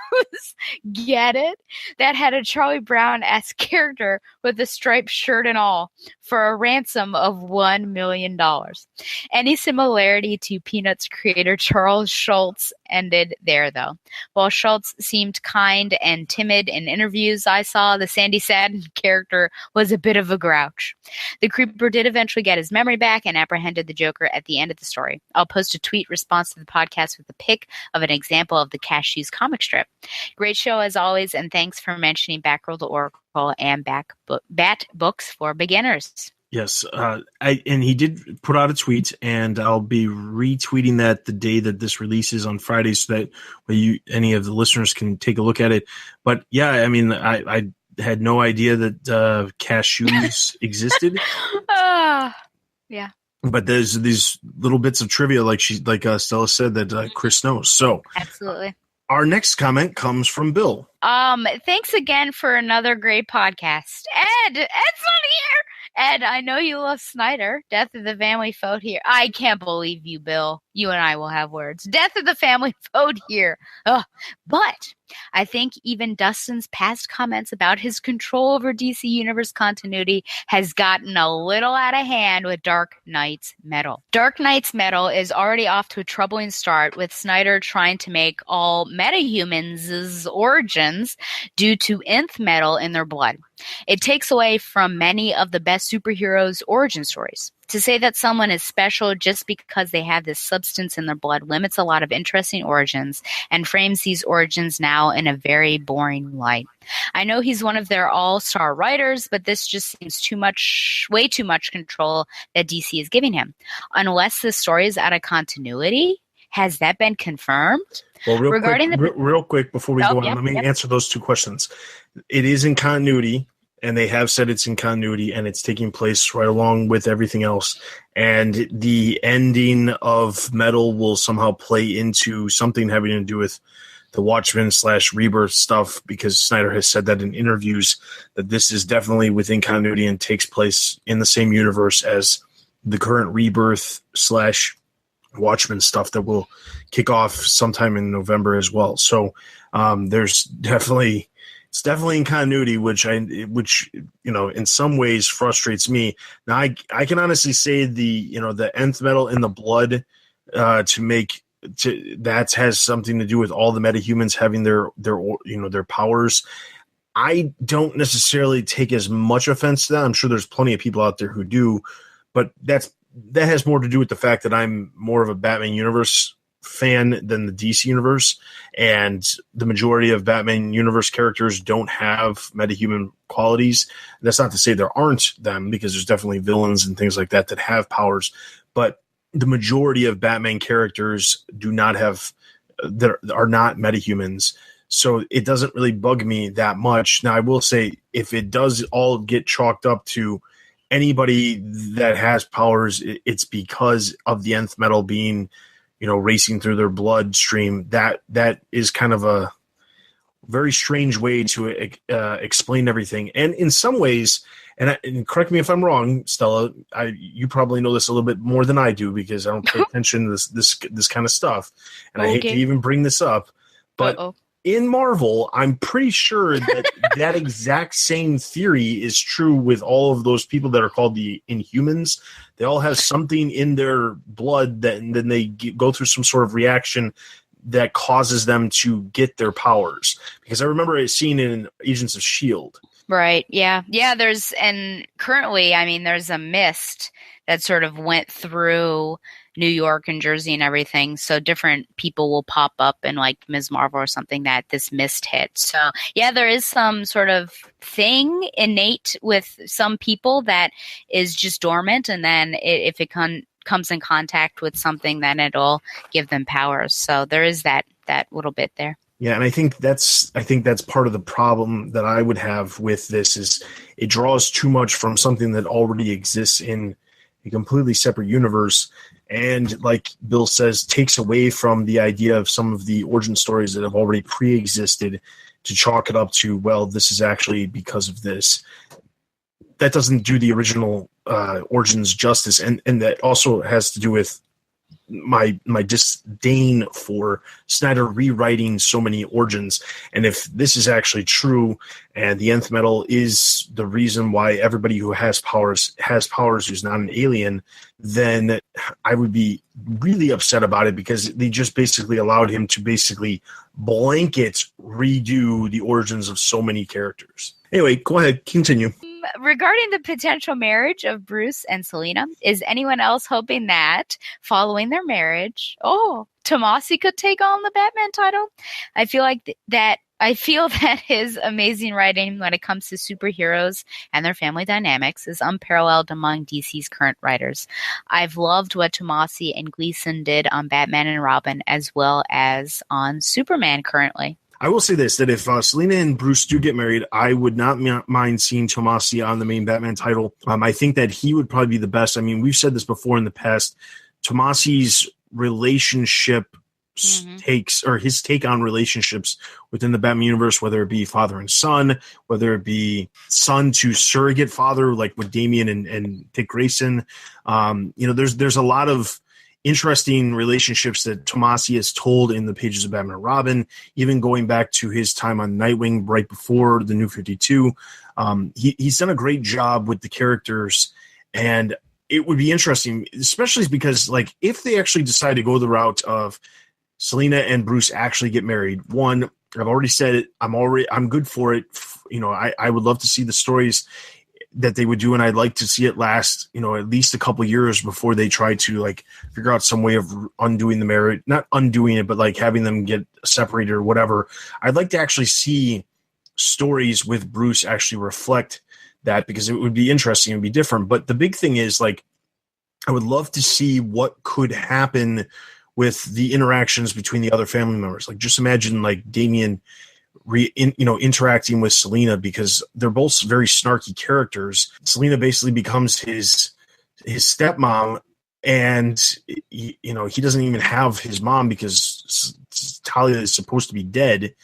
Get it? That had a Charlie Brown-esque character with a striped shirt and all, for a ransom of $1 million. Any similarity to Peanuts creator Charles Schultz ended there, though. While Schultz seemed kind and timid in interviews I saw, the Sandy Saturn character was a bit of a grouch. The creeper did eventually get his memory back and apprehended the Joker at the end of the story. I'll post a tweet response to the podcast with a pic of an example of the Cashews comic strip. Great show as always, and thanks for mentioning Batgirl to Oracle and Bat Books for Beginners. Yes, and he did put out a tweet, and I'll be retweeting that the day that this releases on Friday, so that any of the listeners can take a look at it. But yeah, I mean, I had no idea that cashews existed. Yeah. But there's these little bits of trivia, like Stella said, that Chris knows. So absolutely. Our next comment comes from Bill. Thanks again for another great podcast. Ed's not here. Ed, I know you love Snyder. Death of the Family Foe here. I can't believe you, Bill. You and I will have words. Death of the Family Foe here. But I think even Dustin's past comments about his control over DC Universe continuity has gotten a little out of hand with Dark Knight's Metal. Dark Knight's Metal is already off to a troubling start, with Snyder trying to make all metahumans' origins due to nth metal in their blood. It takes away from many of the best superheroes' origin stories. To say that someone is special just because they have this substance in their blood limits a lot of interesting origins and frames these origins now in a very boring light. I know he's one of their all-star writers, but this just seems way too much control that DC is giving him. Unless the story is out of continuity, has that been confirmed? Well, real quick before we go on, let me answer those two questions. It is in continuity, and they have said it's in continuity, and it's taking place right along with everything else. And the ending of Metal will somehow play into something having to do with the Watchmen / Rebirth stuff, because Snyder has said that in interviews, that this is definitely within continuity and takes place in the same universe as the current Rebirth / Watchmen stuff that will kick off sometime in November as well. So it's definitely in continuity, which in some ways frustrates me. Now I can honestly say the nth metal in the blood that has something to do with all the metahumans having their powers. I don't necessarily take as much offense to that. I'm sure there's plenty of people out there who do, but that has more to do with the fact that I'm more of a Batman universe fan than the DC universe, and the majority of Batman universe characters don't have metahuman qualities. That's not to say there aren't them, because there's definitely villains and things like that have powers, but the majority of Batman characters are not metahumans. So it doesn't really bug me that much. Now, I will say, if it does all get chalked up to anybody that has powers, it's because of the nth metal being, racing through their bloodstream. That is kind of a very strange way to explain everything. And in some ways, and correct me if I'm wrong, Stella, you probably know this a little bit more than I do because I don't pay attention to this kind of stuff. And I hate to even bring this up, but in Marvel, I'm pretty sure that exact same theory is true with all of those people that are called the Inhumans. They all have something in their blood and then they go through some sort of reaction that causes them to get their powers. Because I remember seeing it in Agents of S.H.I.E.L.D. Right. Yeah. Yeah. Currently, there's a mist that sort of went through New York and Jersey and everything. So different people will pop up in like Ms. Marvel or something that this mist hit. So yeah, there is some sort of thing innate with some people that is just dormant. And then if it comes in contact with something, then it'll give them powers. So there is that little bit there. Yeah, and I think that's part of the problem that I would have with this is it draws too much from something that already exists in a completely separate universe, and like Bill says, takes away from the idea of some of the origin stories that have already pre-existed to chalk it up to, well, this is actually because of this. That doesn't do the original origins justice, and that also has to do with my disdain for Snyder rewriting so many origins. And if this is actually true and the nth metal is the reason why everybody who has powers who's not an alien, then I would be really upset about it because they just basically allowed him to basically blanket redo the origins of so many characters. Anyway, go ahead, continue. Regarding the potential marriage of Bruce and Selina, is anyone else hoping that following their marriage, Tomasi could take on the Batman title? I feel that his amazing writing when it comes to superheroes and their family dynamics is unparalleled among DC's current writers. I've loved what Tomasi and Gleason did on Batman and Robin as well as on Superman currently. I will say this, that if Selina and Bruce do get married, I would not mind seeing Tomasi on the main Batman title. I think that he would probably be the best. I mean, we've said this before in the past. Tomasi's relationship takes, or his take on relationships within the Batman universe, whether it be father and son, whether it be son to surrogate father, like with Damian and Dick Grayson. There's a lot of interesting relationships that Tomasi has told in the pages of Batman and Robin, even going back to his time on Nightwing right before the New 52. He's done a great job with the characters, and it would be interesting, especially because like if they actually decide to go the route of Selina and Bruce actually get married, one, I've already said it, I'm good for it. I would love to see the stories that they would do, and I'd like to see it last, at least a couple years before they try to like figure out some way of undoing the marriage, not undoing it, but like having them get separated or whatever. I'd like to actually see stories with Bruce actually reflect that, because it would be interesting, it would be different. But the big thing is, like, I would love to see what could happen with the interactions between the other family members. Like, just imagine like Damian interacting with Selina, because they're both very snarky characters. Selina basically becomes his stepmom, and he doesn't even have his mom because Talia is supposed to be dead.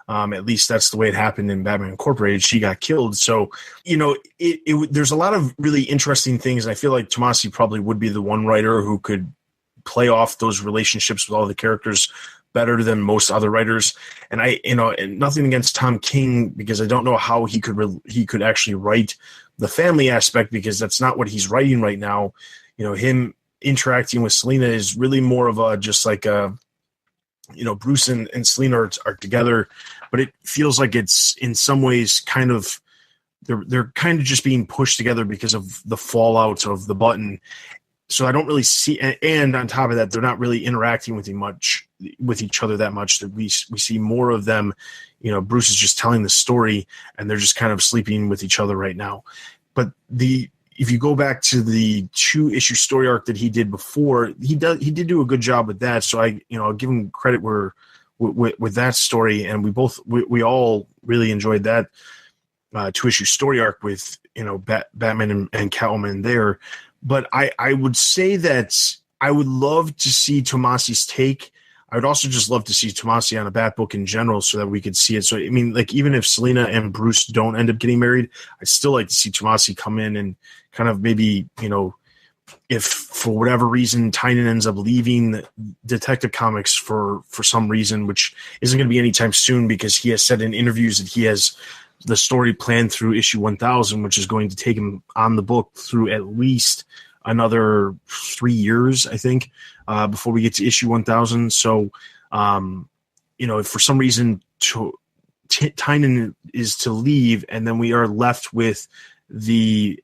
At least that's the way it happened in Batman Incorporated. She got killed. So, there's a lot of really interesting things. And I feel like Tomasi probably would be the one writer who could play off those relationships with all the characters better than most other writers. And and nothing against Tom King, because I don't know how he could actually write the family aspect, because that's not what he's writing right now. Him interacting with Selina is really more of a, just like a, Bruce and Selina are together, but it feels like it's in some ways kind of, they're kind of just being pushed together because of the fallout of the button. So I don't really see, and on top of that, they're not really interacting with each other that much. That we see more of them. Bruce is just telling the story, and they're just kind of sleeping with each other right now. But if you go back to the 2-issue story arc that he did before, he did do a good job with that. So I'll give him credit with that story, and we all really enjoyed that. two-issue story arc with Batman and Catwoman there. But I would say that I would love to see Tomasi's take. I would also just love to see Tomasi on a Bat book in general so that we could see it. So, I mean, like, even if Selena and Bruce don't end up getting married, I'd still like to see Tomasi come in and kind of maybe, if for whatever reason Tynan ends up leaving Detective Comics for some reason, which isn't going to be anytime soon because he has said in interviews that he has the story planned through issue 1000, which is going to take him on the book through at least another 3 years, I think, before we get to issue 1000. So, if for some reason Tynan is to leave and then we are left with the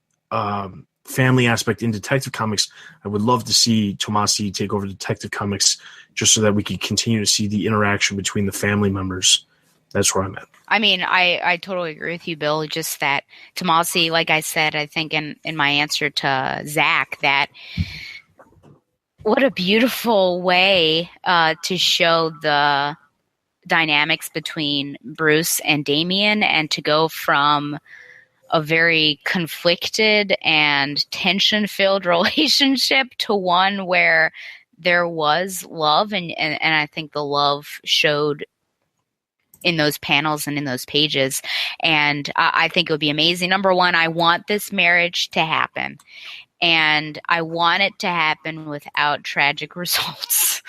family aspect in Detective Comics, I would love to see Tomasi take over Detective Comics just so that we can continue to see the interaction between the family members. That's where I'm at. I mean, I totally agree with you, Bill. Just that Tomasi, like I said, I think in my answer to Zach, that what a beautiful way to show the dynamics between Bruce and Damian, and to go from a very conflicted and tension-filled relationship to one where there was love, and I think the love showed in those panels and in those pages. And I think it would be amazing. Number one, I want this marriage to happen. And I want it to happen without tragic results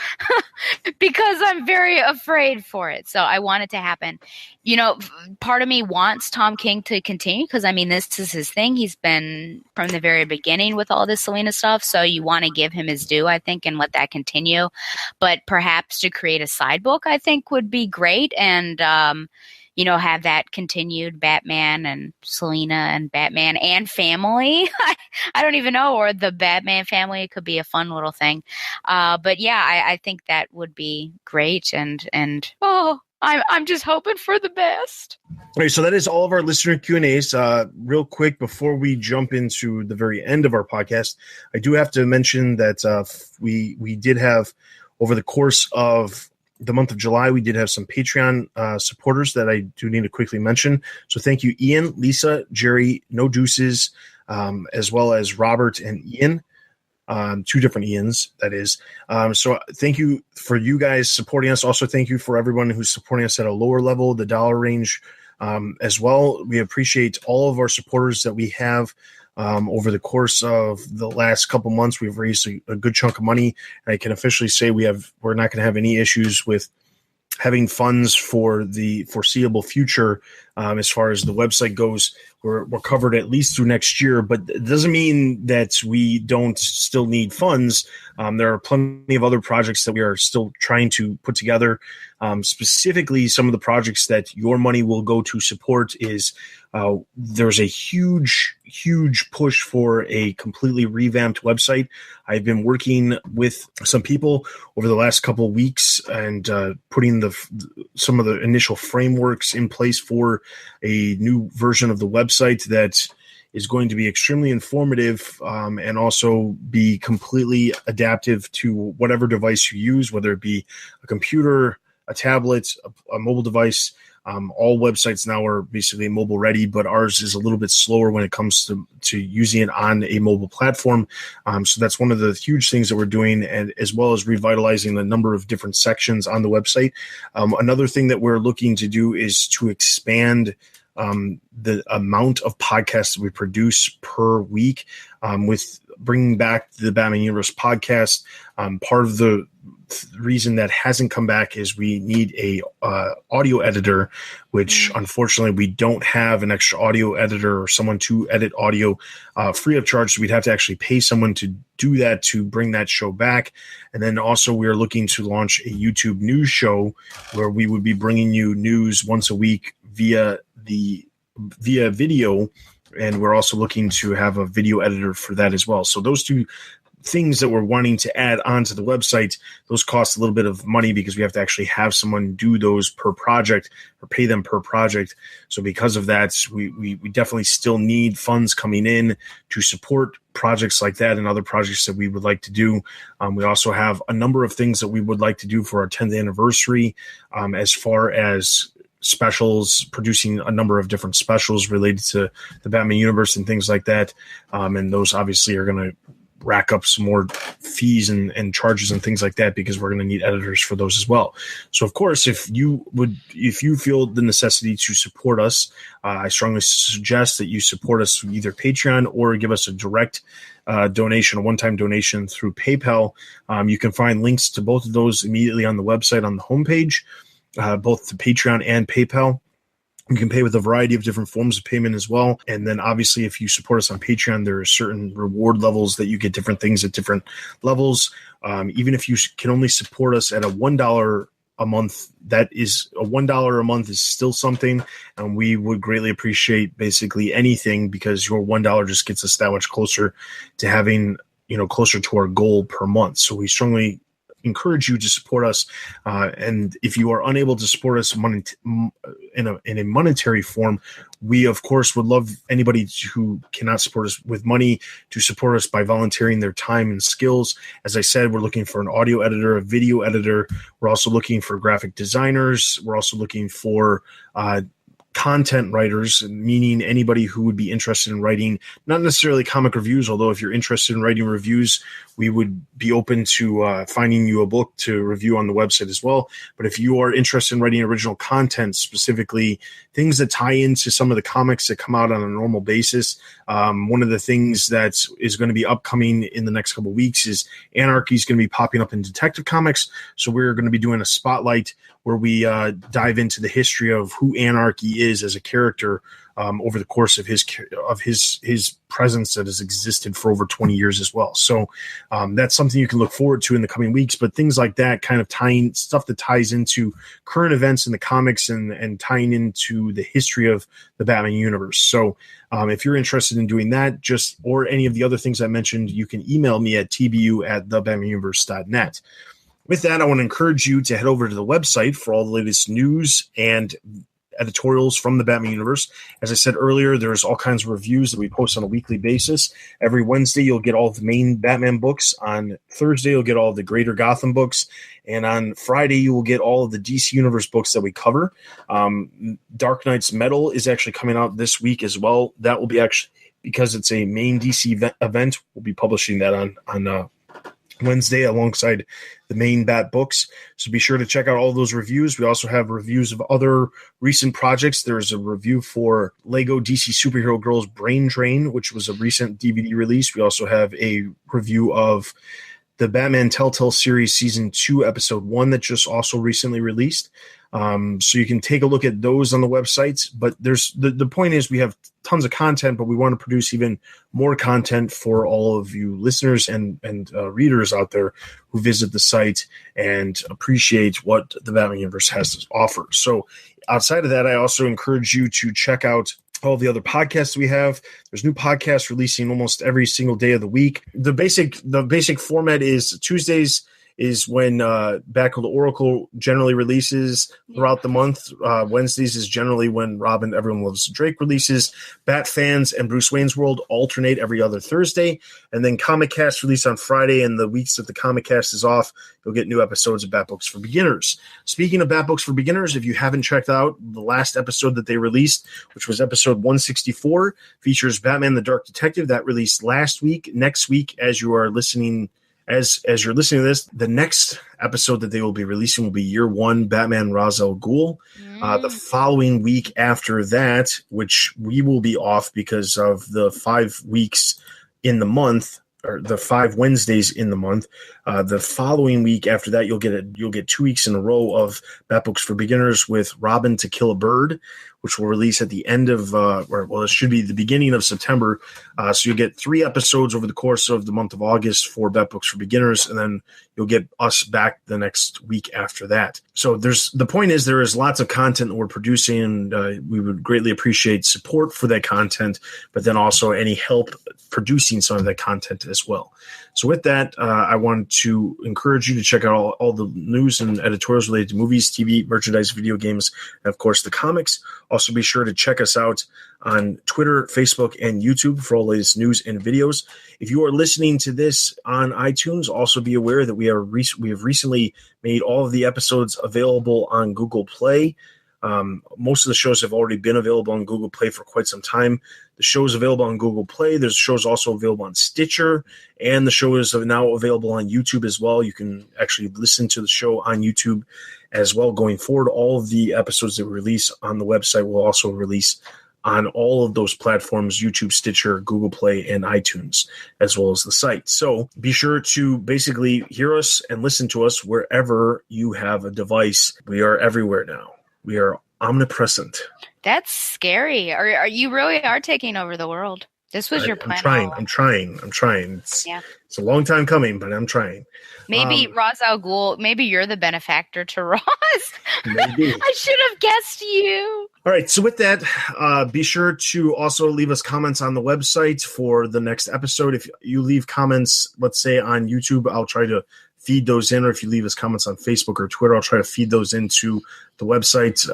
because I'm very afraid for it. So I want it to happen. Part of me wants Tom King to continue because, I mean, this is his thing. He's been from the very beginning with all this Selena stuff. So you want to give him his due, I think, and let that continue. But perhaps to create a side book, I think, would be great. And, have that continued Batman and Selena and Batman and family. I don't even know, or the Batman family. It could be a fun little thing. But yeah, I think that would be great. And I'm just hoping for the best. All right, so that is all of our listener Q&As. Real quick, before we jump into the very end of our podcast, I do have to mention that we did have, over the course of the month of July, we did have some Patreon supporters that I do need to quickly mention. So thank you, Ian, Lisa, Jerry, No Deuces, as well as Robert and Ian. Two different Ians, that is. So thank you for you guys supporting us. Also, thank you for everyone who's supporting us at a lower level, the dollar range as well. We appreciate all of our supporters that we have. Over the course of the last couple months, we've raised a good chunk of money. And I can officially say we're not going to have any issues with having funds for the foreseeable future. As far as the website goes, we're covered at least through next year, but it doesn't mean that we don't still need funds. There are plenty of other projects that we are still trying to put together. Specifically, some of the projects that your money will go to support is there's a huge push for a completely revamped website. I've been working with some people over the last couple of weeks and putting some of the initial frameworks in place for a new version of the website that is going to be extremely informative and also be completely adaptive to whatever device you use, whether it be a computer, a tablet, a mobile device. All websites now are basically mobile ready, but ours is a little bit slower when it comes to using it on a mobile platform. So that's one of the huge things that we're doing, and as well as revitalizing the number of different sections on the website. Another thing that we're looking to do is to expand the amount of podcasts that we produce per week, with bringing back the Batman Universe podcast. Part of the reason that hasn't come back is we need a audio editor, which unfortunately we don't have an extra audio editor or someone to edit audio free of charge. So we'd have to actually pay someone to do that to bring that show back. And then also we're looking to launch a YouTube news show where we would be bringing you news once a week via video. And we're also looking to have a video editor for that as well. So those two things that we're wanting to add onto the website, those cost a little bit of money because we have to actually have someone do those per project or pay them per project. So because of that, we definitely still need funds coming in to support projects like that and other projects that we would like to do. We also have a number of things that we would like to do for our 10th anniversary, as far as specials, producing a number of different specials related to the Batman universe and things like that. And those obviously are going to rack up some more fees and charges and things like that, because we're going to need editors for those as well. So of course, if you feel the necessity to support us, I strongly suggest that you support us through either Patreon or give us a direct donation, a one-time donation through PayPal. You can find links to both of those immediately on the website on the homepage, both to Patreon and PayPal. You can pay with a variety of different forms of payment as well. And then obviously, if you support us on Patreon, there are certain reward levels that you get different things at different levels. Even if you can only support us at a $1 a month, that is a $1 a month is still something. And we would greatly appreciate basically anything, because your $1 just gets us that much closer to having, closer to our goal per month. So we strongly encourage you to support us, and if you are unable to support us in a monetary form, we of course would love anybody who cannot support us with money to support us by volunteering their time and skills. As I said, we're looking for an audio editor, a video editor. We're also looking for graphic designers. We're also looking for content writers, meaning anybody who would be interested in writing, not necessarily comic reviews, although if you're interested in writing reviews, we would be open to finding you a book to review on the website as well. But if you are interested in writing original content, specifically things that tie into some of the comics that come out on a normal basis, one of the things that is going to be upcoming in the next couple of weeks is Anarchy is going to be popping up in Detective Comics. So we're going to be doing a spotlight where we dive into the history of who Anarchy is as a character over the course of his presence that has existed for over 20 years as well. So that's something you can look forward to in the coming weeks. But things like that, kind of tying stuff that ties into current events in the comics and tying into the history of the Batman universe. So if you're interested in doing that, or any of the other things I mentioned, you can email me at tbu@thebatmanuniverse.net. With that, I want to encourage you to head over to the website for all the latest news and editorials from the Batman universe. As I said earlier, there's all kinds of reviews that we post on a weekly basis. Every Wednesday, you'll get all the main Batman books. On Thursday, you'll get all the Greater Gotham books. And on Friday, you will get all of the DC Universe books that we cover. Dark Knight's Metal is actually coming out this week as well. That will be actually, because it's a main DC event, we'll be publishing that on Wednesday alongside the main Bat books. So be sure to check out all those reviews. We also have reviews of other recent projects. There's a review for Lego DC Superhero Girls Brain Drain, which was a recent DVD release. We also have a revieو of the Batman Telltale series season 2 episode 1 that just also recently released. So you can take a look at those on the websites, but there's the point is we have tons of content, but we want to produce even more content for all of you listeners and readers out there who visit the site and appreciate what the Batman universe has to offer. So outside of that, I also encourage you to check out all the other podcasts we have. There's new podcasts releasing almost every single day of the week. The basic format is Tuesdays is when Batgirl the Oracle generally releases throughout the month. Wednesdays is generally when Robin Everyone Loves Drake releases. Bat Fans and Bruce Wayne's World alternate every other Thursday. And then Comic Cast release on Friday, and the weeks that the Comic Cast is off, you'll get new episodes of Bat Books for Beginners. Speaking of Bat Books for Beginners, if you haven't checked out the last episode that they released, which was episode 164, features Batman the Dark Detective, that released last week. Next week, as you're listening to this, the next episode that they will be releasing will be Year One, Batman Ra's al Ghul. The following week after that, which we will be off because of the 5 weeks in the month, or the 5 Wednesdays in the month. The following week after that, you'll get 2 weeks in a row of Bat Books for Beginners with Robin to Kill a Bird, which will release at the end of, it should be the beginning of September. So you'll get 3 episodes over the course of the month of August for Bat Books for Beginners, and then you'll get us back the next week after that. So the point is there is lots of content that we're producing, and we would greatly appreciate support for that content, but then also any help producing some of that content as well. So with that, I want to encourage you to check out all the news and editorials related to movies, TV, merchandise, video games, and of course the comics. Also be sure to check us out on Twitter, Facebook, and YouTube for all the latest news and videos. If you are listening to this on iTunes, also be aware that we have recently made all of the episodes available on Google Play. Most of the shows have already been available on Google Play for quite some time. The show is available on Google Play. There's shows also available on Stitcher, and the show is now available on YouTube as well. You can actually listen to the show on YouTube as well going forward. All of the episodes that we release on the website will also release on all of those platforms: YouTube, Stitcher, Google Play, and iTunes, as well as the site. So be sure to basically hear us and listen to us wherever you have a device. We are everywhere now. We are omnipresent. That's scary. You really are taking over the world. This was your plan. I'm trying. It's a long time coming, but I'm trying. Maybe Ra's al Ghul, maybe you're the benefactor to Roz. Maybe. I should have guessed you. All right. So with that, be sure to also leave us comments on the website for the next episode. If you leave comments, let's say on YouTube, I'll try to feed those in, or if you leave us comments on Facebook or Twitter, I'll try to feed those into the website.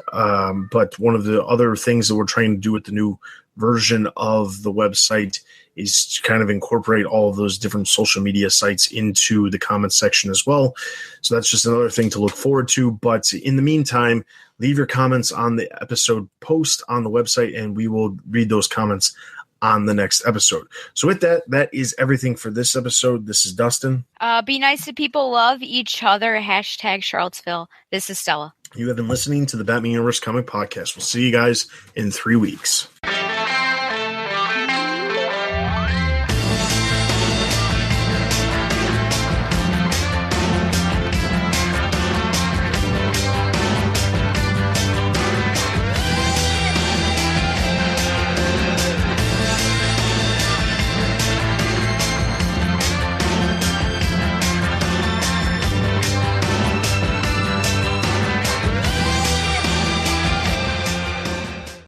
But one of the other things that we're trying to do with the new version of the website is to kind of incorporate all of those different social media sites into the comments section as well. So that's just another thing to look forward to. But in the meantime, leave your comments on the episode post on the website, and we will read those comments on the next episode. So with that, that is everything for this episode. This is Dustin. Be nice to people, love each other, hashtag Charlottesville. This is Stella. You have been listening to the Batman Universe Comic Podcast. We'll see you guys in 3 weeks.